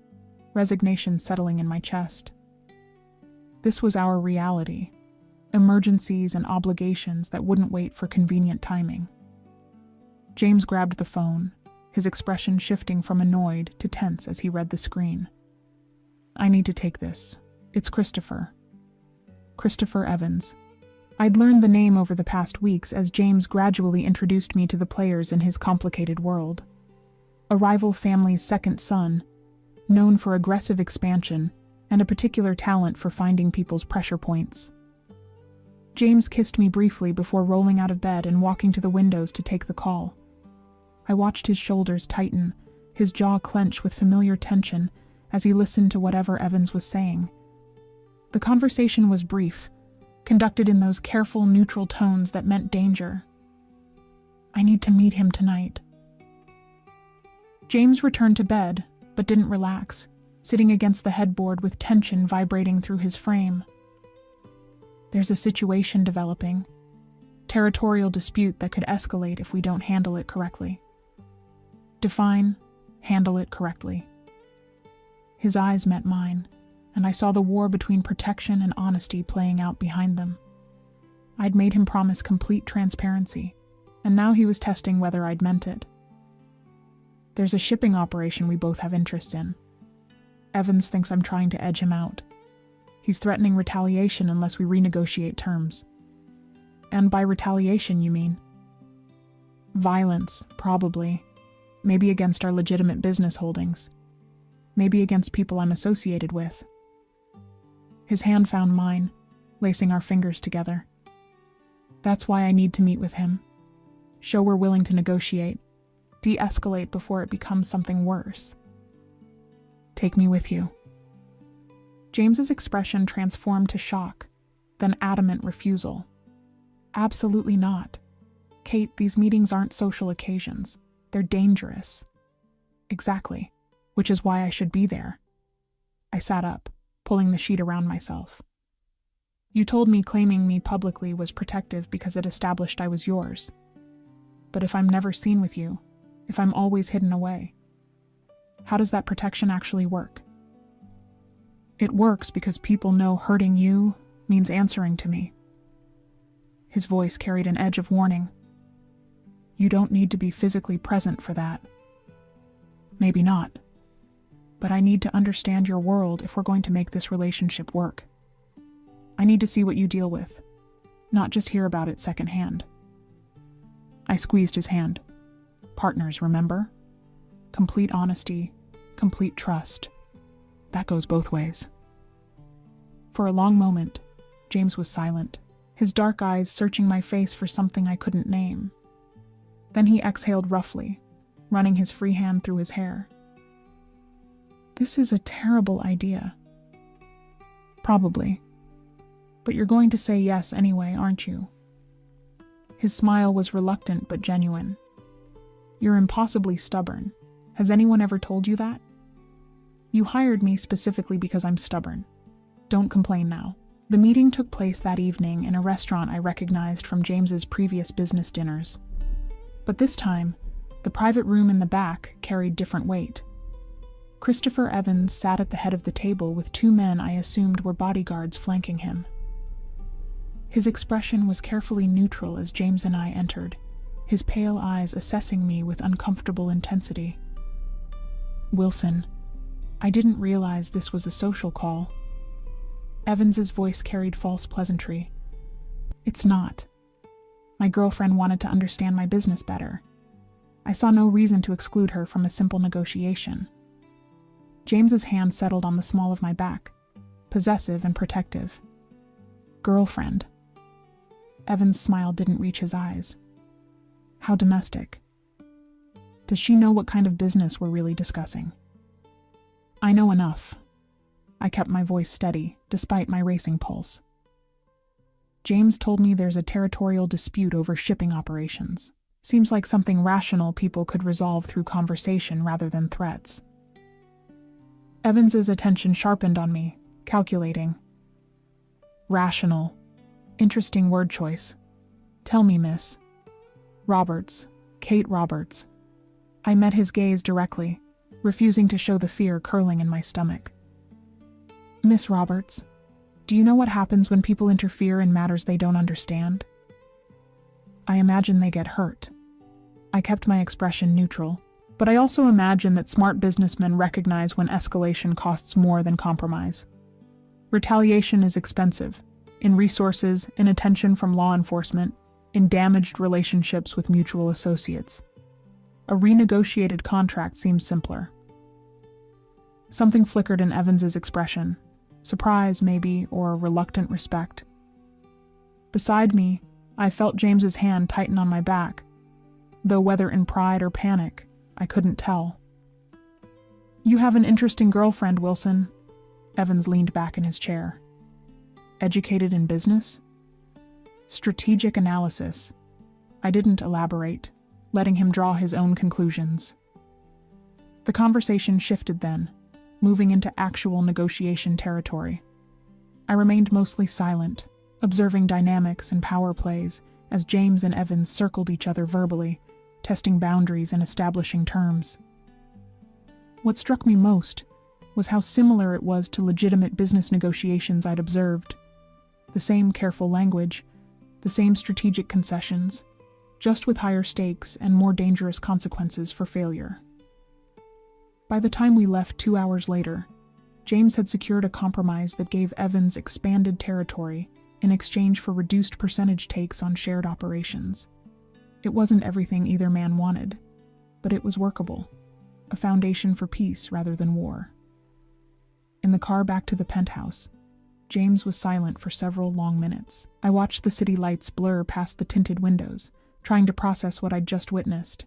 resignation settling in my chest. This was our reality. Emergencies and obligations that wouldn't wait for convenient timing. James grabbed the phone, his expression shifting from annoyed to tense as he read the screen. "I need to take this. It's Christopher. Christopher Evans." I'd learned the name over the past weeks as James gradually introduced me to the players in his complicated world. A rival family's second son, known for aggressive expansion and a particular talent for finding people's pressure points. James kissed me briefly before rolling out of bed and walking to the windows to take the call. I watched his shoulders tighten, his jaw clench with familiar tension as he listened to whatever Evans was saying. The conversation was brief, conducted in those careful, neutral tones that meant danger. "I need to meet him tonight." James returned to bed, but didn't relax, sitting against the headboard with tension vibrating through his frame. "There's a situation developing. Territorial dispute that could escalate if we don't handle it correctly." Define, handle it correctly. His eyes met mine, and I saw the war between protection and honesty playing out behind them. I'd made him promise complete transparency, and now he was testing whether I'd meant it. "There's a shipping operation we both have interest in. Evans thinks I'm trying to edge him out. He's threatening retaliation unless we renegotiate terms." "And by retaliation, you mean?" "Violence, probably. Maybe against our legitimate business holdings. Maybe against people I'm associated with." His hand found mine, lacing our fingers together. "That's why I need to meet with him. Show we're willing to negotiate. De-escalate before it becomes something worse." "Take me with you." James's expression transformed to shock, then adamant refusal. "Absolutely not. Kate, these meetings aren't social occasions. They're dangerous." "Exactly, which is why I should be there." I sat up, pulling the sheet around myself. "You told me claiming me publicly was protective because it established I was yours. But if I'm never seen with you, if I'm always hidden away, how does that protection actually work?" "It works because people know hurting you means answering to me." His voice carried an edge of warning. "You don't need to be physically present for that." "Maybe not. But I need to understand your world if we're going to make this relationship work. I need to see what you deal with, not just hear about it secondhand." I squeezed his hand. "Partners, remember? Complete honesty, complete trust. That goes both ways." For a long moment, James was silent, his dark eyes searching my face for something I couldn't name. Then he exhaled roughly, running his free hand through his hair. "This is a terrible idea." "Probably. But you're going to say yes anyway, aren't you?" His smile was reluctant but genuine. "You're impossibly stubborn. Has anyone ever told you that? You hired me specifically because I'm stubborn. Don't complain now." The meeting took place that evening in a restaurant I recognized from James's previous business dinners. But this time, the private room in the back carried different weight. Christopher Evans sat at the head of the table with two men I assumed were bodyguards flanking him. His expression was carefully neutral as James and I entered, his pale eyes assessing me with uncomfortable intensity. "Wilson, I didn't realize this was a social call." Evans's voice carried false pleasantry. "It's not. My girlfriend wanted to understand my business better. I saw no reason to exclude her from a simple negotiation." James's hand settled on the small of my back, possessive and protective. "Girlfriend." Evans' smile didn't reach his eyes. "How domestic. Does she know what kind of business we're really discussing?" "I know enough." I kept my voice steady, despite my racing pulse. "James told me there's a territorial dispute over shipping operations. Seems like something rational people could resolve through conversation rather than threats." Evans's attention sharpened on me, calculating. "Rational. Interesting word choice. Tell me, Miss." "Roberts. Kate Roberts." I met his gaze directly, refusing to show the fear curling in my stomach. "Miss Roberts, do you know what happens when people interfere in matters they don't understand?" "I imagine they get hurt." I kept my expression neutral, but I also imagine that smart businessmen recognize when escalation costs more than compromise. Retaliation is expensive, in resources, in attention from law enforcement, in damaged relationships with mutual associates. A renegotiated contract seems simpler. Something flickered in Evans's expression. Surprise, maybe, or reluctant respect. Beside me, I felt James's hand tighten on my back, though whether in pride or panic, I couldn't tell. "You have an interesting girlfriend, Wilson." Evans leaned back in his chair. "Educated in business?" "Strategic analysis." I didn't elaborate, letting him draw his own conclusions. The conversation shifted then, moving into actual negotiation territory. I remained mostly silent, observing dynamics and power plays as James and Evans circled each other verbally, testing boundaries and establishing terms. What struck me most was how similar it was to legitimate business negotiations I'd observed. The same careful language, the same strategic concessions, just with higher stakes and more dangerous consequences for failure. By the time we left 2 hours later, James had secured a compromise that gave Evans expanded territory in exchange for reduced percentage takes on shared operations. It wasn't everything either man wanted, but it was workable, a foundation for peace rather than war. In the car back to the penthouse, James was silent for several long minutes. I watched the city lights blur past the tinted windows, trying to process what I'd just witnessed.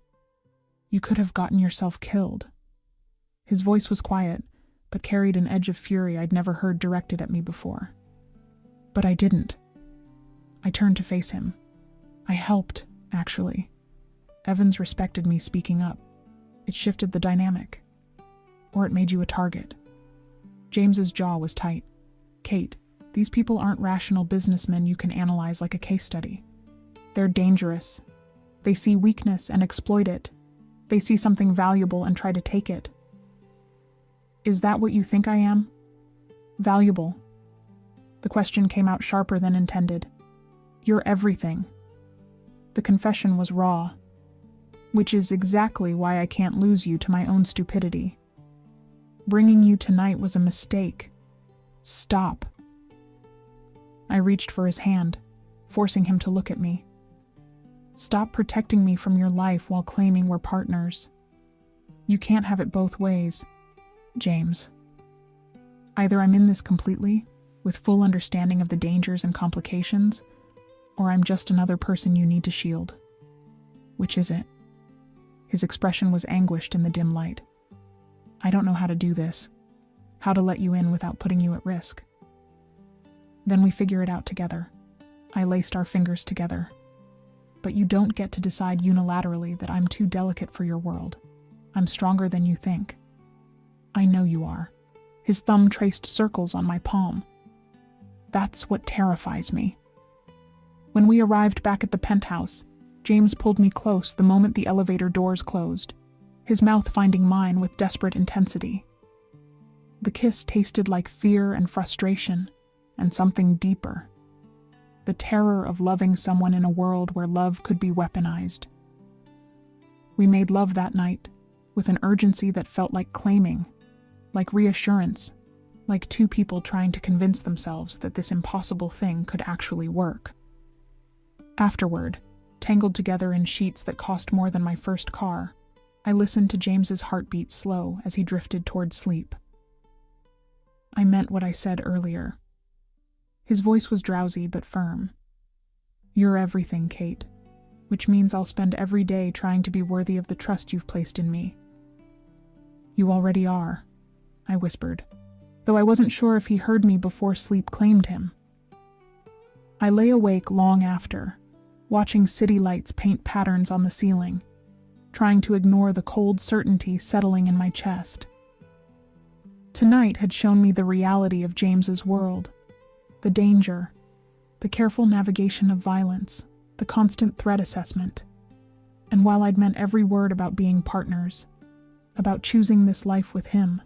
"You could have gotten yourself killed." His voice was quiet, but carried an edge of fury I'd never heard directed at me before. But I didn't. I turned to face him. I helped, actually. Evans respected me speaking up. It shifted the dynamic. Or it made you a target. James's jaw was tight. "Kate, these people aren't rational businessmen you can analyze like a case study. They're dangerous. They see weakness and exploit it. They see something valuable and try to take it." "Is that what you think I am?" "Valuable." The question came out sharper than intended. "You're everything." The confession was raw. "Which is exactly why I can't lose you to my own stupidity. Bringing you tonight was a mistake. Stop." I reached for his hand, forcing him to look at me. "Stop protecting me from your life while claiming we're partners. You can't have it both ways, James. Either I'm in this completely, with full understanding of the dangers and complications, or I'm just another person you need to shield. Which is it? His expression was anguished in the dim light. I don't know how to do this, how to let you in without putting you at risk. Then we figure it out together. I laced our fingers together. But you don't get to decide unilaterally that I'm too delicate for your world. I'm stronger than you think. I know you are. His thumb traced circles on my palm. That's what terrifies me. When we arrived back at the penthouse, James pulled me close the moment the elevator doors closed, his mouth finding mine with desperate intensity. The kiss tasted like fear and frustration, and something deeper. The terror of loving someone in a world where love could be weaponized. We made love that night, with an urgency that felt like claiming, like reassurance, like two people trying to convince themselves that this impossible thing could actually work. Afterward, tangled together in sheets that cost more than my first car, I listened to James's heartbeat slow as he drifted toward sleep. I meant what I said earlier. His voice was drowsy but firm. You're everything, Kate, which means I'll spend every day trying to be worthy of the trust you've placed in me. You already are, I whispered, though I wasn't sure if he heard me before sleep claimed him. I lay awake long after, watching city lights paint patterns on the ceiling, trying to ignore the cold certainty settling in my chest. Tonight had shown me the reality of James's world, the danger, the careful navigation of violence, the constant threat assessment. And while I'd meant every word about being partners, about choosing this life with him,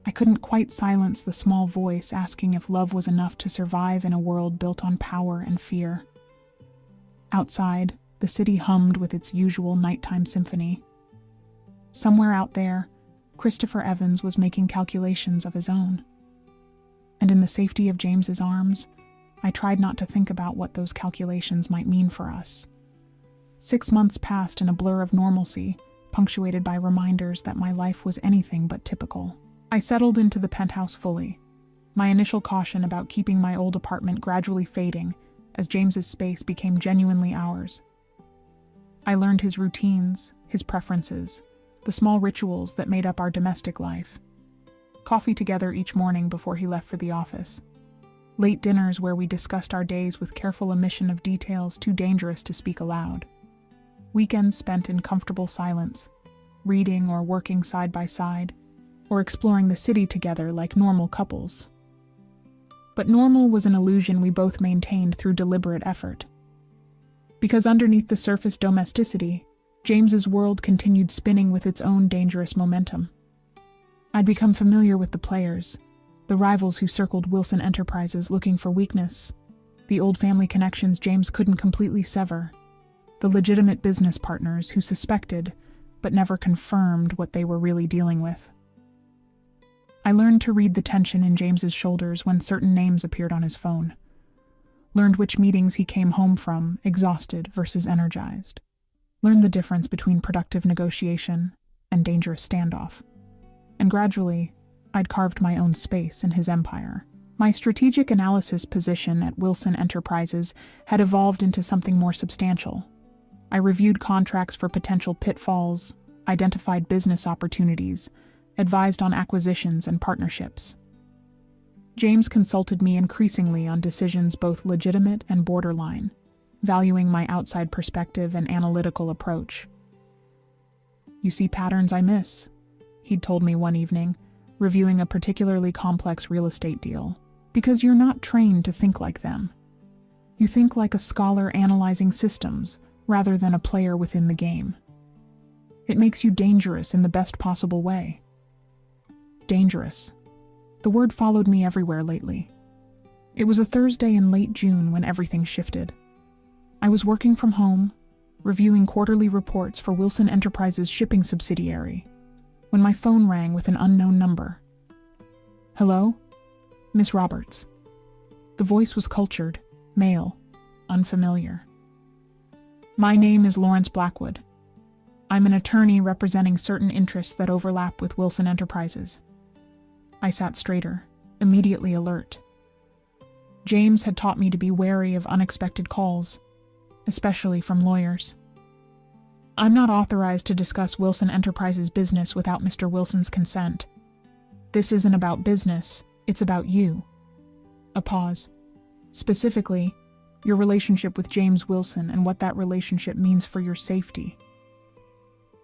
I couldn't quite silence the small voice asking if love was enough to survive in a world built on power and fear. Outside, the city hummed with its usual nighttime symphony. Somewhere out there, Christopher Evans was making calculations of his own. And in the safety of James's arms, I tried not to think about what those calculations might mean for us. 6 months passed in a blur of normalcy, punctuated by reminders that my life was anything but typical. I settled into the penthouse fully, my initial caution about keeping my old apartment gradually fading as James's space became genuinely ours. I learned his routines, his preferences, the small rituals that made up our domestic life. Coffee together each morning before he left for the office. Late dinners where we discussed our days with careful omission of details too dangerous to speak aloud. Weekends spent in comfortable silence, reading or working side by side, or exploring the city together like normal couples. But normal was an illusion we both maintained through deliberate effort. Because underneath the surface domesticity, James's world continued spinning with its own dangerous momentum. I'd become familiar with the players, the rivals who circled Wilson Enterprises looking for weakness, the old family connections James couldn't completely sever, the legitimate business partners who suspected, but never confirmed what they were really dealing with. I learned to read the tension in James's shoulders when certain names appeared on his phone. Learned which meetings he came home from, exhausted versus energized. Learned the difference between productive negotiation and dangerous standoff. And gradually, I'd carved my own space in his empire. My strategic analysis position at Wilson Enterprises had evolved into something more substantial. I reviewed contracts for potential pitfalls, identified business opportunities, advised on acquisitions and partnerships. James consulted me increasingly on decisions both legitimate and borderline, valuing my outside perspective and analytical approach. You see patterns I miss, he'd told me one evening, reviewing a particularly complex real estate deal, because you're not trained to think like them. You think like a scholar analyzing systems, rather than a player within the game. It makes you dangerous in the best possible way. Dangerous. The word followed me everywhere lately. It was a Thursday in late June when everything shifted. I was working from home, reviewing quarterly reports for Wilson Enterprises' shipping subsidiary, when my phone rang with an unknown number. Hello? Miss Roberts. The voice was cultured, male, unfamiliar. My name is Lawrence Blackwood. I'm an attorney representing certain interests that overlap with Wilson Enterprises. I sat straighter, immediately alert. James had taught me to be wary of unexpected calls, especially from lawyers. I'm not authorized to discuss Wilson Enterprises business without Mr. Wilson's consent. This isn't about business, it's about you. A pause. Specifically, your relationship with James Wilson and what that relationship means for your safety.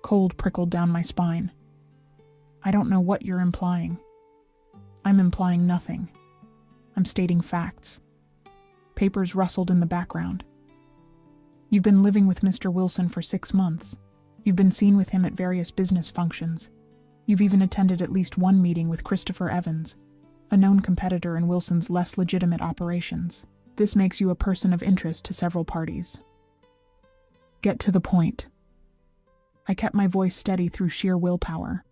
Cold prickled down my spine. I don't know what you're implying. I'm implying nothing. I'm stating facts. Papers rustled in the background. You've been living with Mr. Wilson for 6 months. You've been seen with him at various business functions. You've even attended at least one meeting with Christopher Evans, a known competitor in Wilson's less legitimate operations. This makes you a person of interest to several parties. Get to the point. I kept my voice steady through sheer willpower.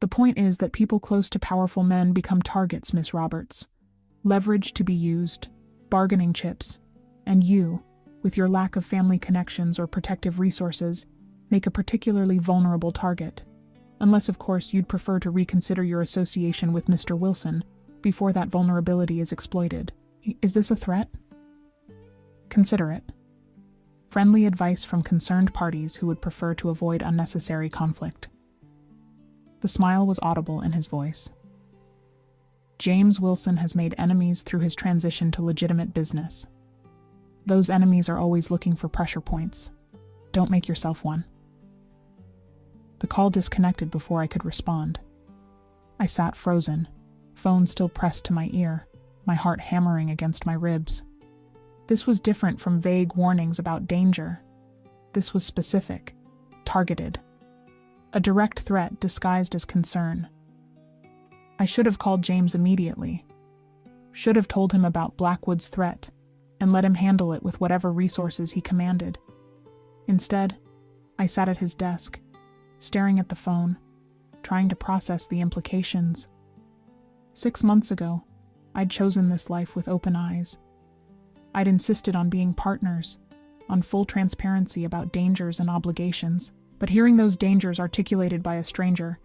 The point is that people close to powerful men become targets, Miss Roberts. Leverage to be used, bargaining chips, and you, with your lack of family connections or protective resources, make a particularly vulnerable target. Unless, of course, you'd prefer to reconsider your association with Mr. Wilson before that vulnerability is exploited. Is this a threat? Consider it. Friendly advice from concerned parties who would prefer to avoid unnecessary conflict. The smile was audible in his voice. James Wilson has made enemies through his transition to legitimate business. Those enemies are always looking for pressure points. Don't make yourself one. The call disconnected before I could respond. I sat frozen, phone still pressed to my ear, my heart hammering against my ribs. This was different from vague warnings about danger. This was specific, targeted. A direct threat disguised as concern. I should have called James immediately. Should have told him about Blackwood's threat and let him handle it with whatever resources he commanded. Instead, I sat at his desk, staring at the phone, trying to process the implications. 6 months ago, I'd chosen this life with open eyes. I'd insisted on being partners, on full transparency about dangers and obligations, but hearing those dangers articulated by a stranger,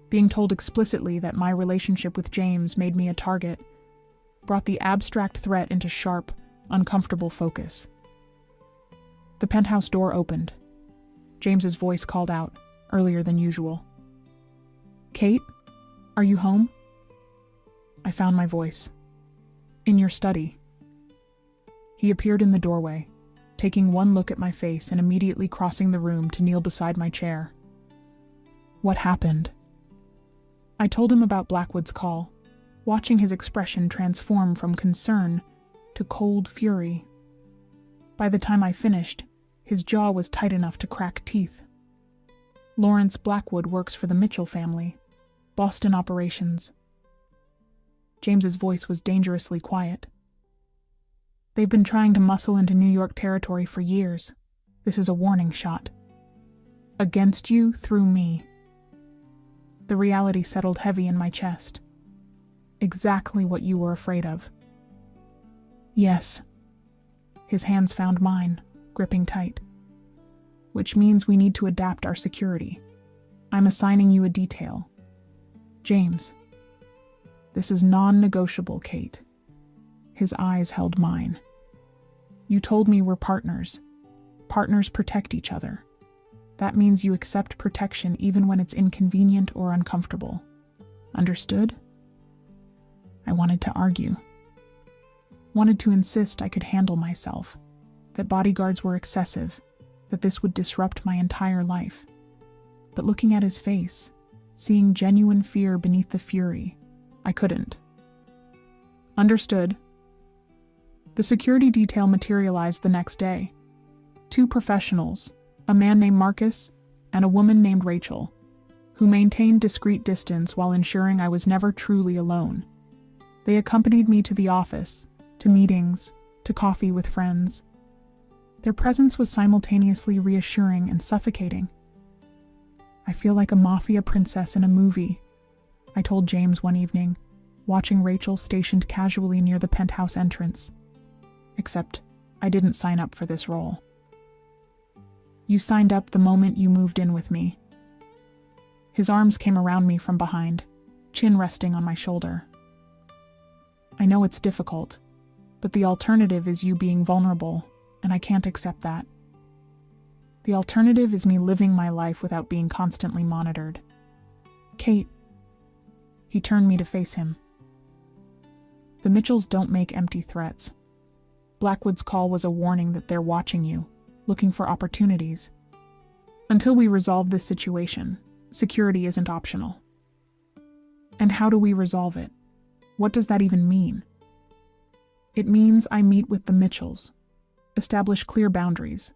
being told explicitly that my relationship with James made me a target, brought the abstract threat into sharp, uncomfortable focus. The penthouse door opened. James's voice called out, earlier than usual. "Kate, are you home?" I found my voice. "In your study." He appeared in the doorway, taking one look at my face and immediately crossing the room to kneel beside my chair. What happened? I told him about Blackwood's call, watching his expression transform from concern to cold fury. By the time I finished, his jaw was tight enough to crack teeth. Lawrence Blackwood works for the Mitchell family, Boston operations. James's voice was dangerously quiet. They've been trying to muscle into New York territory for years. This is a warning shot. Against you through me. The reality settled heavy in my chest. Exactly what you were afraid of. Yes. His hands found mine, gripping tight. Which means we need to adapt our security. I'm assigning you a detail. James. This is non-negotiable, Kate. His eyes held mine. You told me we're partners. Partners protect each other. That means you accept protection even when it's inconvenient or uncomfortable. Understood? I wanted to argue. Wanted to insist I could handle myself, that bodyguards were excessive, that this would disrupt my entire life. But looking at his face, seeing genuine fear beneath the fury, I couldn't. Understood. The security detail materialized the next day. 2 professionals, a man named Marcus and a woman named Rachel, who maintained discreet distance while ensuring I was never truly alone. They accompanied me to the office, to meetings, to coffee with friends. Their presence was simultaneously reassuring and suffocating. I feel like a Mafia princess in a movie, I told James one evening, watching Rachel stationed casually near the penthouse entrance. Except, I didn't sign up for this role. You signed up the moment you moved in with me. His arms came around me from behind, chin resting on my shoulder. I know it's difficult, But the alternative is you being vulnerable, and I can't accept that. The alternative is me living my life without being constantly monitored. Kate. He turned me to face him. The Mitchells don't make empty threats. Blackwood's call was a warning that they're watching you, looking for opportunities. Until we resolve this situation, security isn't optional. And how do we resolve it? What does that even mean? It means I meet with the Mitchells, establish clear boundaries,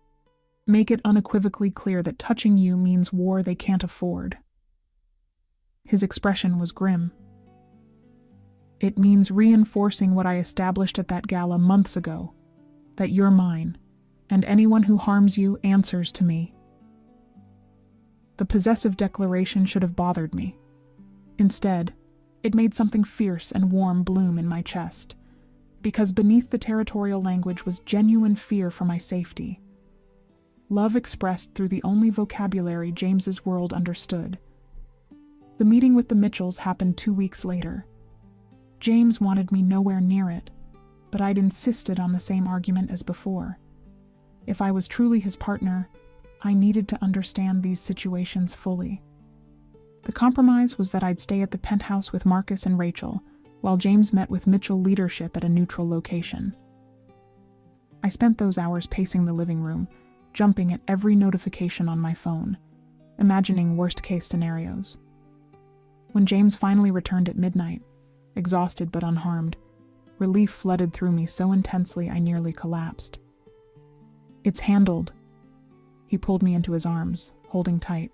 make it unequivocally clear that touching you means war they can't afford. His expression was grim. It means reinforcing what I established at that gala months ago, that you're mine, and anyone who harms you answers to me. The possessive declaration should have bothered me. Instead, it made something fierce and warm bloom in my chest, because beneath the territorial language was genuine fear for my safety. Love expressed through the only vocabulary James's world understood. The meeting with the Mitchells happened 2 weeks later. James wanted me nowhere near it, but I'd insisted on the same argument as before. If I was truly his partner, I needed to understand these situations fully. The compromise was that I'd stay at the penthouse with Marcus and Rachel, while James met with Mitchell leadership at a neutral location. I spent those hours pacing the living room, jumping at every notification on my phone, imagining worst-case scenarios. When James finally returned at midnight, exhausted but unharmed, relief flooded through me so intensely I nearly collapsed. "It's handled." He pulled me into his arms, holding tight.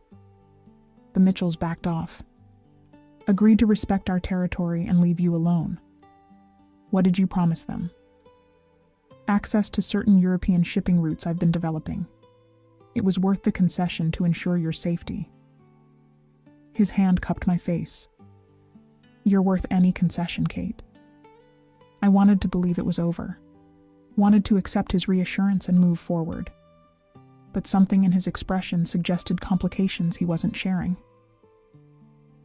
The Mitchells backed off. "Agreed to respect our territory and leave you alone." "What did you promise them?" "Access to certain European shipping routes I've been developing. It was worth the concession to ensure your safety." His hand cupped my face. "You're worth any concession, Kate." I wanted to believe it was over, wanted to accept his reassurance and move forward. But something in his expression suggested complications he wasn't sharing.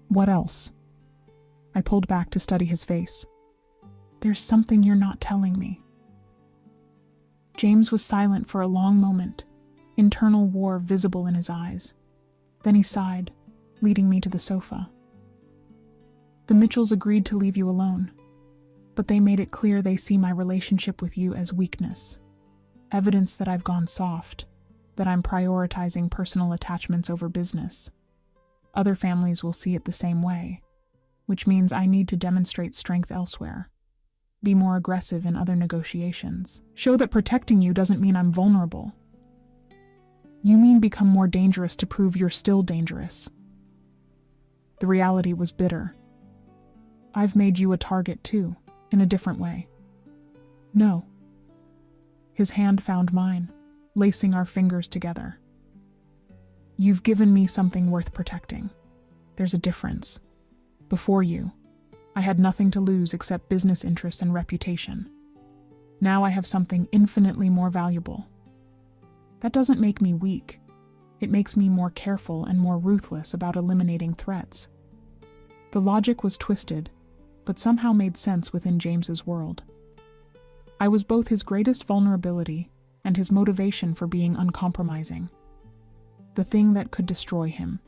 "What else?" I pulled back to study his face. "There's something you're not telling me." James was silent for a long moment, internal war visible in his eyes. Then he sighed, leading me to the sofa. "The Mitchells agreed to leave you alone, but they made it clear they see my relationship with you as weakness, evidence that I've gone soft, that I'm prioritizing personal attachments over business. Other families will see it the same way, which means I need to demonstrate strength elsewhere, be more aggressive in other negotiations, show that protecting you doesn't mean I'm vulnerable. You mean become more dangerous to prove you're still dangerous." The reality was bitter. "I've made you a target too, in a different way." "No." His hand found mine, lacing our fingers together. "You've given me something worth protecting. There's a difference. Before you, I had nothing to lose except business interests and reputation. Now I have something infinitely more valuable. That doesn't make me weak. It makes me more careful and more ruthless about eliminating threats." The logic was twisted, but somehow made sense within James's world. I was both his greatest vulnerability and his motivation for being uncompromising. The thing that could destroy him,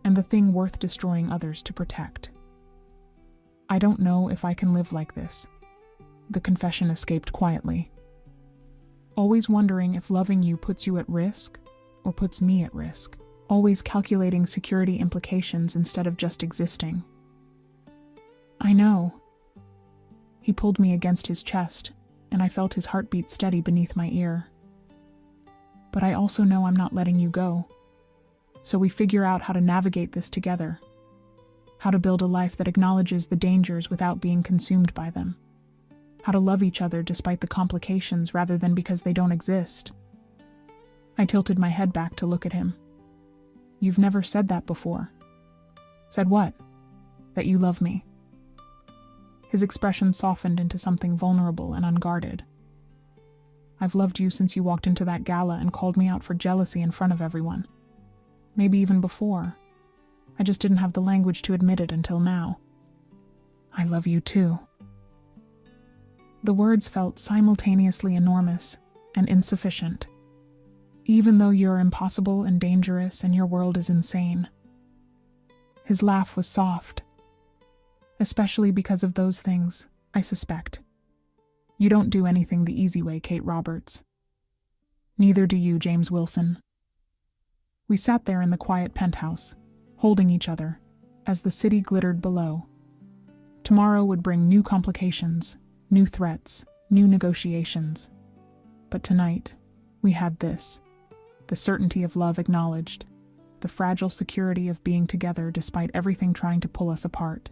and the thing worth destroying others to protect. "I don't know if I can live like this," the confession escaped quietly. "Always wondering if loving you puts you at risk, or puts me at risk. Always calculating security implications instead of just existing." "I know." He pulled me against his chest, and I felt his heartbeat steady beneath my ear. "But I also know I'm not letting you go. So we figure out how to navigate this together. How to build a life that acknowledges the dangers without being consumed by them. How to love each other despite the complications rather than because they don't exist." I tilted my head back to look at him. "You've never said that before." "Said what?" "That you love me." His expression softened into something vulnerable and unguarded. "I've loved you since you walked into that gala and called me out for jealousy in front of everyone. Maybe even before. I just didn't have the language to admit it until now. I love you too." The words felt simultaneously enormous and insufficient. Even though you're impossible and dangerous and your world is insane. His laugh was soft. Especially because of those things, I suspect. You don't do anything the easy way, Kate Roberts. Neither do you, James Wilson. We sat there in the quiet penthouse, holding each other, as the city glittered below. Tomorrow would bring new complications, new threats, new negotiations. But tonight, we had this. The certainty of love acknowledged, the fragile security of being together despite everything trying to pull us apart.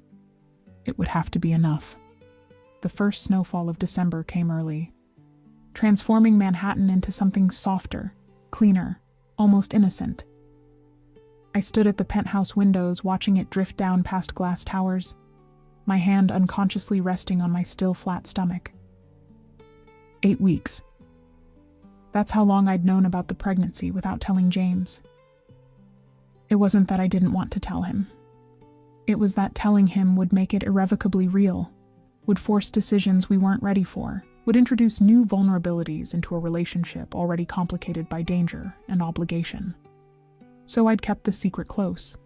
It would have to be enough. The first snowfall of December came early, transforming Manhattan into something softer, cleaner, almost innocent. I stood at the penthouse windows watching it drift down past glass towers, my hand unconsciously resting on my still flat stomach. 8 weeks. That's how long I'd known about the pregnancy without telling James. It wasn't that I didn't want to tell him. It was that telling him would make it irrevocably real, would force decisions we weren't ready for, would introduce new vulnerabilities into a relationship already complicated by danger and obligation. So I'd kept the secret close,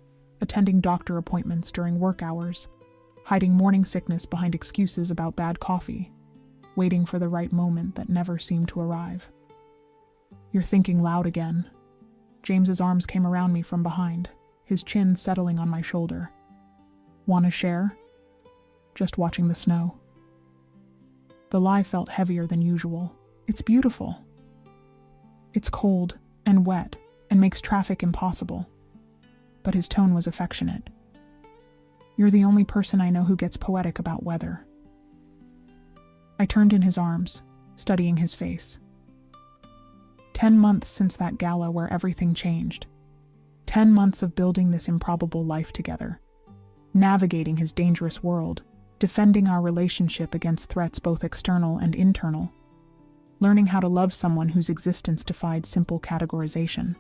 attending doctor appointments during work hours, hiding morning sickness behind excuses about bad coffee, waiting for the right moment that never seemed to arrive. You're thinking loud again. James's arms came around me from behind, his chin settling on my shoulder. Want to share? Just watching the snow. The lie felt heavier than usual. It's beautiful. It's cold and wet and makes traffic impossible. But his tone was affectionate. You're the only person I know who gets poetic about weather. I turned in his arms, studying his face. 10 months since that gala where everything changed. 10 months of building this improbable life together. Navigating his dangerous world, defending our relationship against threats both external and internal. Learning how to love someone whose existence defied simple categorization.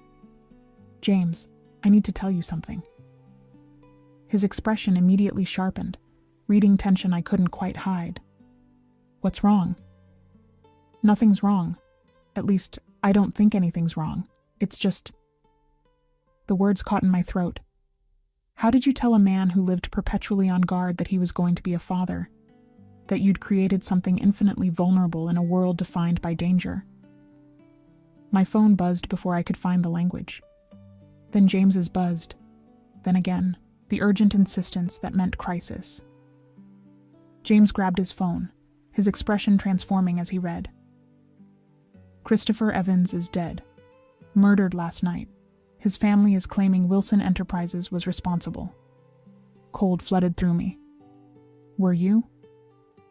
James, I need to tell you something. His expression immediately sharpened, reading tension I couldn't quite hide. What's wrong? Nothing's wrong. At least, I don't think anything's wrong. It's just... The words caught in my throat. How did you tell a man who lived perpetually on guard that he was going to be a father? That you'd created something infinitely vulnerable in a world defined by danger? My phone buzzed before I could find the language. Then James's buzzed. Then again, the urgent insistence that meant crisis. James grabbed his phone, his expression transforming as he read. Christopher Evans is dead. Murdered last night. His family is claiming Wilson Enterprises was responsible. Cold flooded through me. Were you?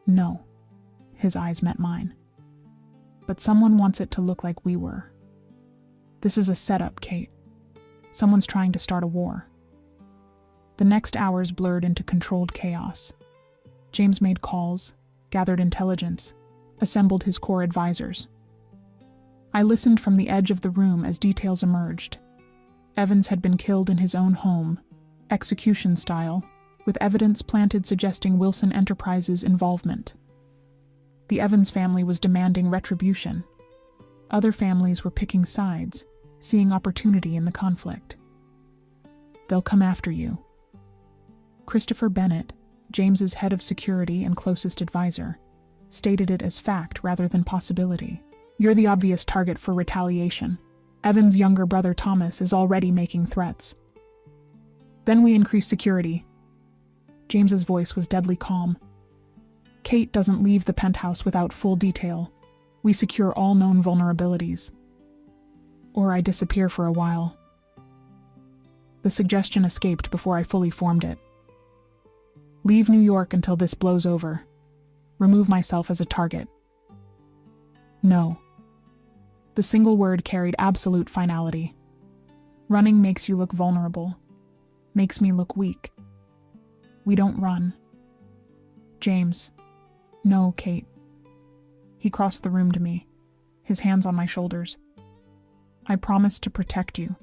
No. His eyes met mine. But someone wants it to look like we were. This is a setup, Kate. Someone's trying to start a war. The next hours blurred into controlled chaos. James made calls, gathered intelligence, assembled his core advisors. I listened from the edge of the room as details emerged. Evans had been killed in his own home, execution style, with evidence planted suggesting Wilson Enterprises' involvement. The Evans family was demanding retribution. Other families were picking sides, seeing opportunity in the conflict. They'll come after you. Christopher Bennett, James's head of security and closest advisor, stated it as fact rather than possibility. You're the obvious target for retaliation. Evan's younger brother Thomas is already making threats. Then we increase security. James's voice was deadly calm. Kate doesn't leave the penthouse without full detail. We secure all known vulnerabilities. Or I disappear for a while. The suggestion escaped before I fully formed it. Leave New York until this blows over. Remove myself as a target. No. The single word carried absolute finality. Running makes you look vulnerable. Makes me look weak. We don't run. James. No, Kate. He crossed the room to me, his hands on my shoulders. I promise to protect you.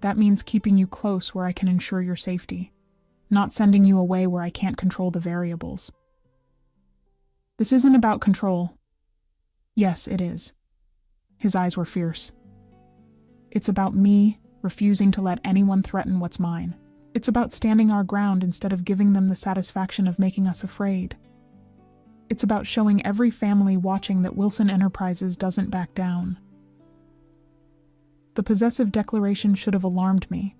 That means keeping you close where I can ensure your safety, not sending you away where I can't control the variables. This isn't about control. Yes, it is. His eyes were fierce. It's about me refusing to let anyone threaten what's mine. It's about standing our ground instead of giving them the satisfaction of making us afraid. It's about showing every family watching that Wilson Enterprises doesn't back down. The possessive declaration should have alarmed me.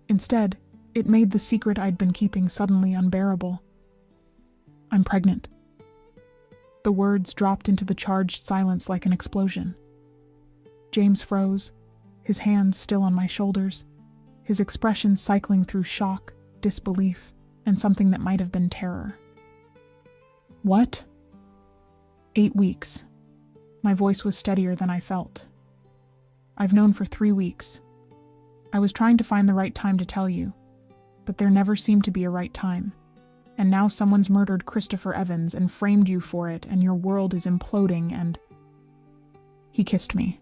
Instead, it made the secret I'd been keeping suddenly unbearable. I'm pregnant. The words dropped into the charged silence like an explosion. James froze, his hands still on my shoulders, his expression cycling through shock, disbelief, and something that might have been terror. What? 8 weeks. My voice was steadier than I felt. I've known for 3 weeks. I was trying to find the right time to tell you, but there never seemed to be a right time. And now someone's murdered Christopher Evans and framed you for it, and your world is imploding, and... He kissed me,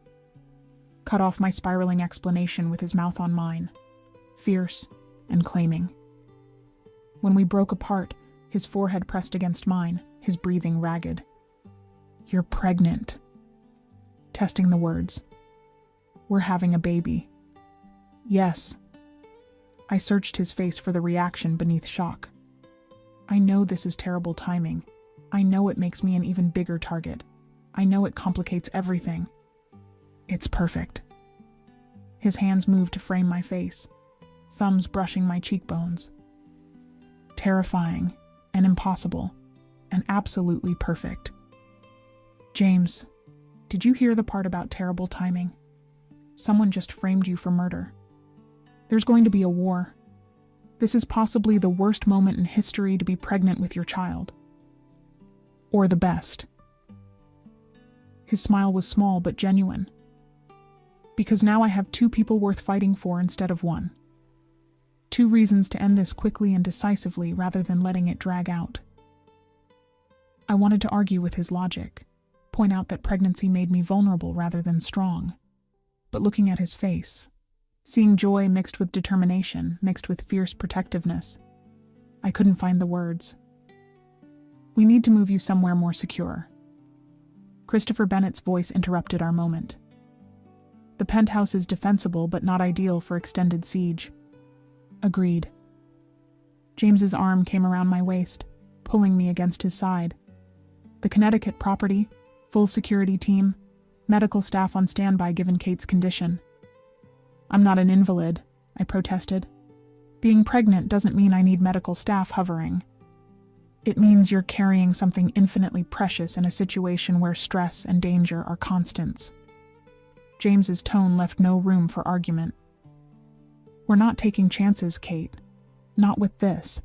cut off my spiraling explanation with his mouth on mine, fierce and claiming. When we broke apart, his forehead pressed against mine, his breathing ragged. You're pregnant. Testing the words. We're having a baby. Yes. I searched his face for the reaction beneath shock. I know this is terrible timing. I know it makes me an even bigger target. I know it complicates everything. It's perfect. His hands moved to frame my face, thumbs brushing my cheekbones. Terrifying and impossible and absolutely perfect. James, did you hear the part about terrible timing? Someone just framed you for murder. There's going to be a war. This is possibly the worst moment in history to be pregnant with your child. Or the best. His smile was small but genuine. Because now I have 2 people worth fighting for instead of 1. 2 reasons to end this quickly and decisively rather than letting it drag out. I wanted to argue with his logic, point out that pregnancy made me vulnerable rather than strong. But looking at his face, seeing joy mixed with determination, mixed with fierce protectiveness, I couldn't find the words. We need to move you somewhere more secure. Christopher Bennett's voice interrupted our moment. The penthouse is defensible but not ideal for extended siege. Agreed. James's arm came around my waist, pulling me against his side. The Connecticut property, full security team, medical staff on standby given Kate's condition. I'm not an invalid, I protested. Being pregnant doesn't mean I need medical staff hovering. It means you're carrying something infinitely precious in a situation where stress and danger are constants. James's tone left no room for argument. We're not taking chances, Kate. Not with this.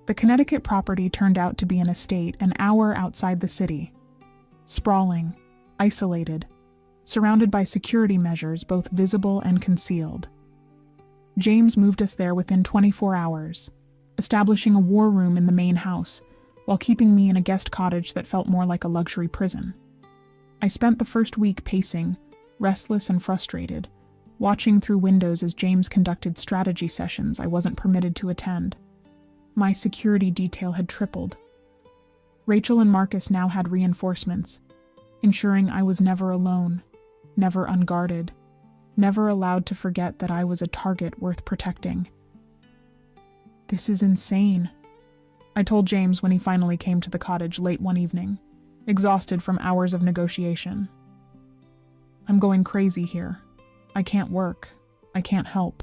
The Connecticut property turned out to be an estate an hour outside the city. Sprawling, isolated, surrounded by security measures both visible and concealed. James moved us there within 24 hours, establishing a war room in the main house, while keeping me in a guest cottage that felt more like a luxury prison. I spent the first week pacing, restless and frustrated, watching through windows as James conducted strategy sessions I wasn't permitted to attend. My security detail had tripled. Rachel and Marcus now had reinforcements, ensuring I was never alone, never unguarded, never allowed to forget that I was a target worth protecting. This is insane, I told James when he finally came to the cottage late one evening, exhausted from hours of negotiation. I'm going crazy here. I can't work. I can't help.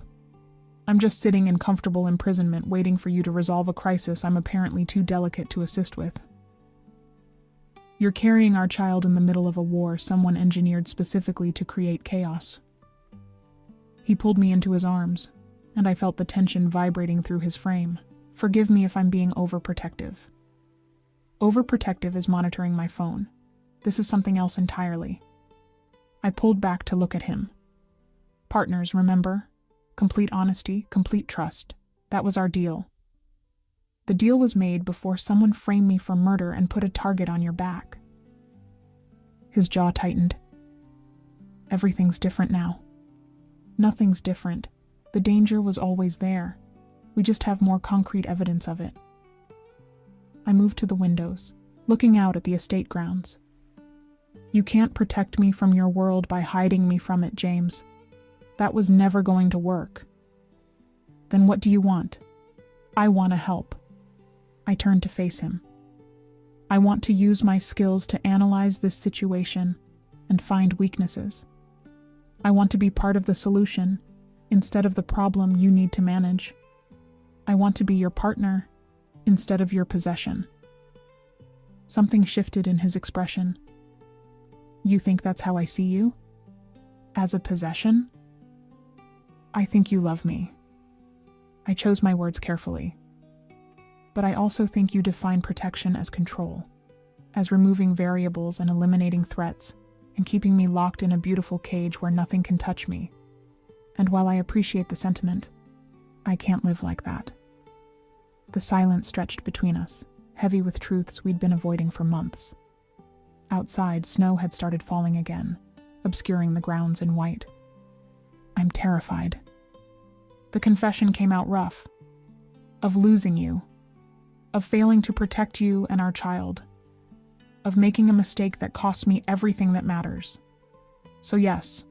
I'm just sitting in comfortable imprisonment waiting for you to resolve a crisis I'm apparently too delicate to assist with. You're carrying our child in the middle of a war someone engineered specifically to create chaos. He pulled me into his arms, and I felt the tension vibrating through his frame. Forgive me if I'm being overprotective. Overprotective is monitoring my phone. This is something else entirely. I pulled back to look at him. Partners, remember? Complete honesty, complete trust. That was our deal. The deal was made before someone framed me for murder and put a target on your back. His jaw tightened. Everything's different now. Nothing's different. The danger was always there. We just have more concrete evidence of it. I moved to the windows, looking out at the estate grounds. You can't protect me from your world by hiding me from it, James. That was never going to work. Then what do you want? I want to help. I turned to face him. I want to use my skills to analyze this situation and find weaknesses. I want to be part of the solution instead of the problem you need to manage. I want to be your partner instead of your possession. Something shifted in his expression. You think that's how I see you? As a possession? I think you love me. I chose my words carefully. But I also think you define protection as control, as removing variables and eliminating threats, and keeping me locked in a beautiful cage where nothing can touch me. And while I appreciate the sentiment, I can't live like that. The silence stretched between us, heavy with truths we'd been avoiding for months. Outside, snow had started falling again, obscuring the grounds in white. I'm terrified. The confession came out rough. Of losing you. Of failing to protect you and our child. Of making a mistake that cost me everything that matters. So yes,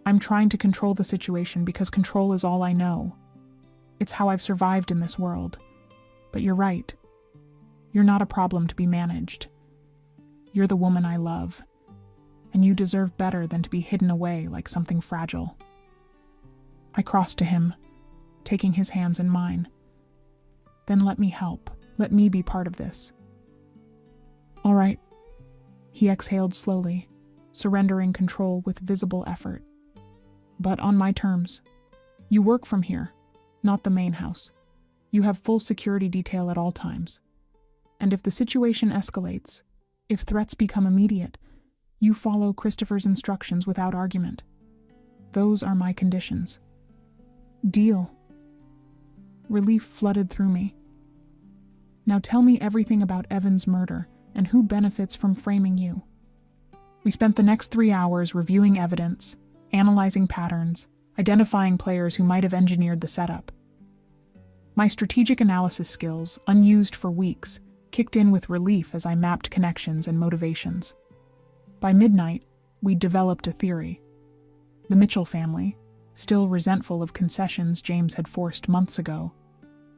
I'm trying to control the situation because control is all I know. It's how I've survived in this world. But you're right. You're not a problem to be managed. You're the woman I love, and you deserve better than to be hidden away like something fragile. I crossed to him, taking his hands in mine. Then let me help. Let me be part of this. All right. He exhaled slowly, surrendering control with visible effort. But on my terms. You work from here, not the main house. You have full security detail at all times. And if the situation escalates, if threats become immediate, you follow Christopher's instructions without argument. Those are my conditions. Deal. Relief flooded through me. Now tell me everything about Evan's murder and who benefits from framing you. We spent the next 3 hours reviewing evidence, analyzing patterns, identifying players who might have engineered the setup. My strategic analysis skills, unused for weeks, kicked in with relief as I mapped connections and motivations. By midnight, we'd developed a theory. The Mitchell family, still resentful of concessions James had forced months ago,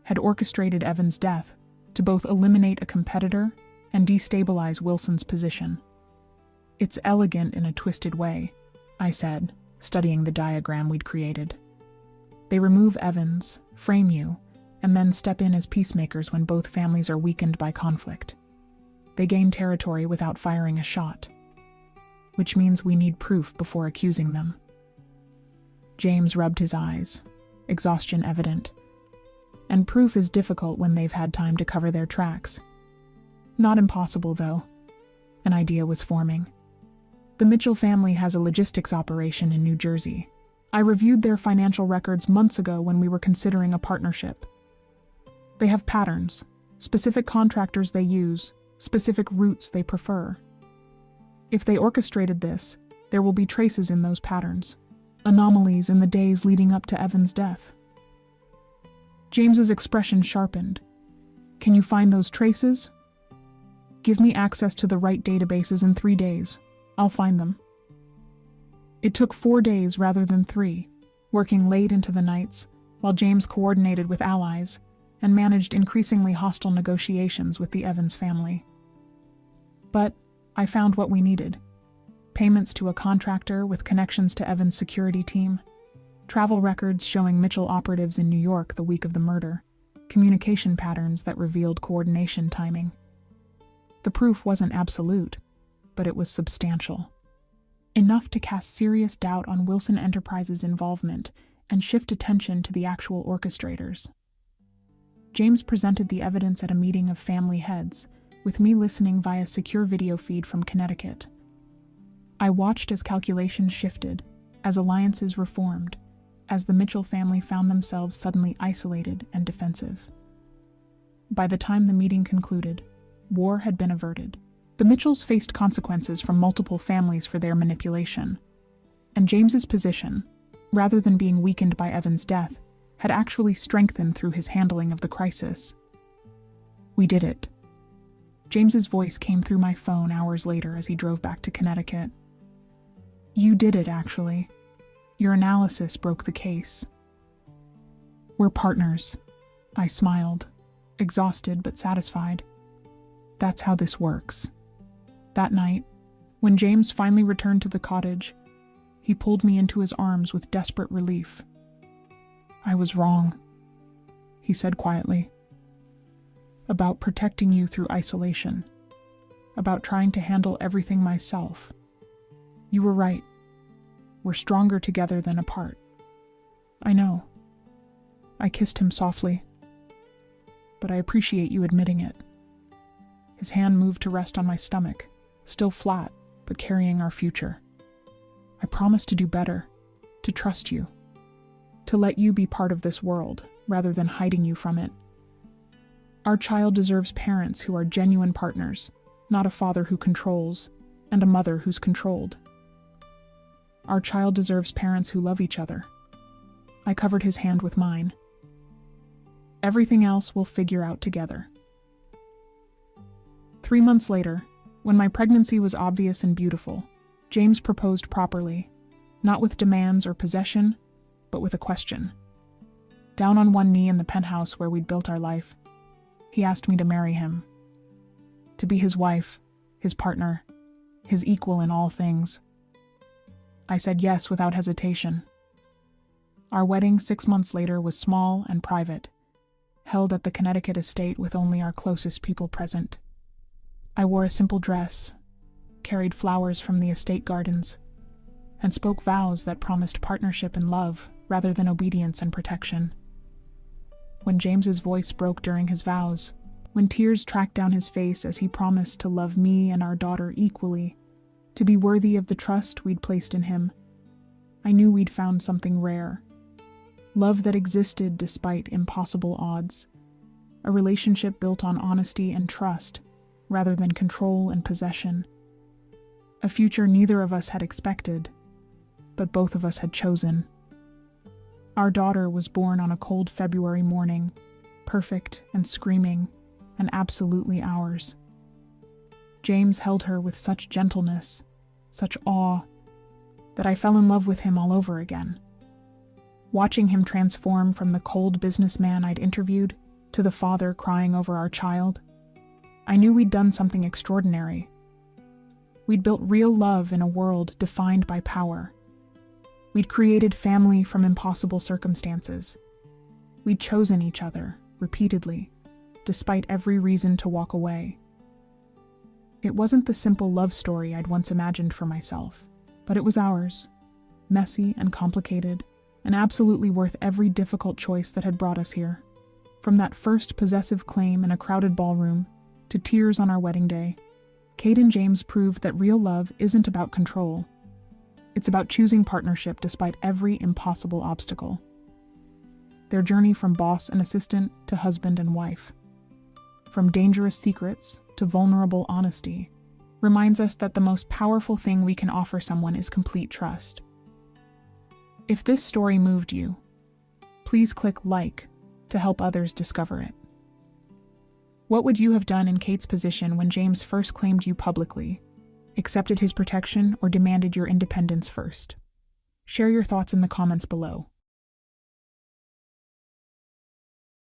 had orchestrated Evan's death to both eliminate a competitor and destabilize Wilson's position. It's elegant in a twisted way, I said, studying the diagram we'd created. They remove Evans, frame you, and then step in as peacemakers when both families are weakened by conflict. They gain territory without firing a shot, which means we need proof before accusing them. James rubbed his eyes, exhaustion evident. And proof is difficult when they've had time to cover their tracks. Not impossible, though. An idea was forming. The Mitchell family has a logistics operation in New Jersey. I reviewed their financial records months ago when we were considering a partnership. They have patterns, specific contractors they use, specific routes they prefer. If they orchestrated this, there will be traces in those patterns, anomalies in the days leading up to Evan's death. James's expression sharpened. Can you find those traces? Give me access to the right databases in 3 days. I'll find them. It took 4 days rather than 3, working late into the nights, while James coordinated with allies and managed increasingly hostile negotiations with the Evans family. But I found what we needed. Payments to a contractor with connections to Evans' security team, travel records showing Mitchell operatives in New York the week of the murder, communication patterns that revealed coordination timing. The proof wasn't absolute, but it was substantial. Enough to cast serious doubt on Wilson Enterprises' involvement and shift attention to the actual orchestrators. James presented the evidence at a meeting of family heads, with me listening via secure video feed from Connecticut. I watched as calculations shifted, as alliances reformed, as the Mitchell family found themselves suddenly isolated and defensive. By the time the meeting concluded, war had been averted. The Mitchells faced consequences from multiple families for their manipulation, and James's position, rather than being weakened by Evan's death, had actually strengthened through his handling of the crisis. We did it, James's voice came through my phone hours later as he drove back to Connecticut. You did it, actually. Your analysis broke the case. We're partners. I smiled, exhausted but satisfied. That's how this works. That night, when James finally returned to the cottage, he pulled me into his arms with desperate relief. I was wrong, he said quietly. About protecting you through isolation. About trying to handle everything myself. You were right. We're stronger together than apart. I know. I kissed him softly. But I appreciate you admitting it. His hand moved to rest on my stomach, still flat, but carrying our future. I promise to do better, to trust you, to let you be part of this world, rather than hiding you from it. Our child deserves parents who are genuine partners, not a father who controls, and a mother who's controlled. Our child deserves parents who love each other. I covered his hand with mine. Everything else we'll figure out together. 3 months later, when my pregnancy was obvious and beautiful, James proposed properly, not with demands or possession, but with a question. Down on one knee in the penthouse where we'd built our life, he asked me to marry him. To be his wife, his partner, his equal in all things. I said yes without hesitation. Our wedding 6 months later was small and private, held at the Connecticut estate with only our closest people present. I wore a simple dress, carried flowers from the estate gardens, and spoke vows that promised partnership and love rather than obedience and protection. When James's voice broke during his vows, when tears tracked down his face as he promised to love me and our daughter equally, to be worthy of the trust we'd placed in him, I knew we'd found something rare. Love that existed despite impossible odds. A relationship built on honesty and trust, rather than control and possession. A future neither of us had expected, but both of us had chosen. Our daughter was born on a cold February morning, perfect and screaming, and absolutely ours. James held her with such gentleness, such awe, that I fell in love with him all over again. Watching him transform from the cold businessman I'd interviewed to the father crying over our child, I knew we'd done something extraordinary. We'd built real love in a world defined by power. We'd created family from impossible circumstances. We'd chosen each other, repeatedly, despite every reason to walk away. It wasn't the simple love story I'd once imagined for myself, but it was ours, messy and complicated, and absolutely worth every difficult choice that had brought us here. From that first possessive claim in a crowded ballroom, to tears on our wedding day, Kate and James proved that real love isn't about control. It's about choosing partnership despite every impossible obstacle. Their journey from boss and assistant to husband and wife, from dangerous secrets to vulnerable honesty, reminds us that the most powerful thing we can offer someone is complete trust. If this story moved you, please click like to help others discover it. What would you have done in Kate's position when James first claimed you publicly, accepted his protection, or demanded your independence first? Share your thoughts in the comments below.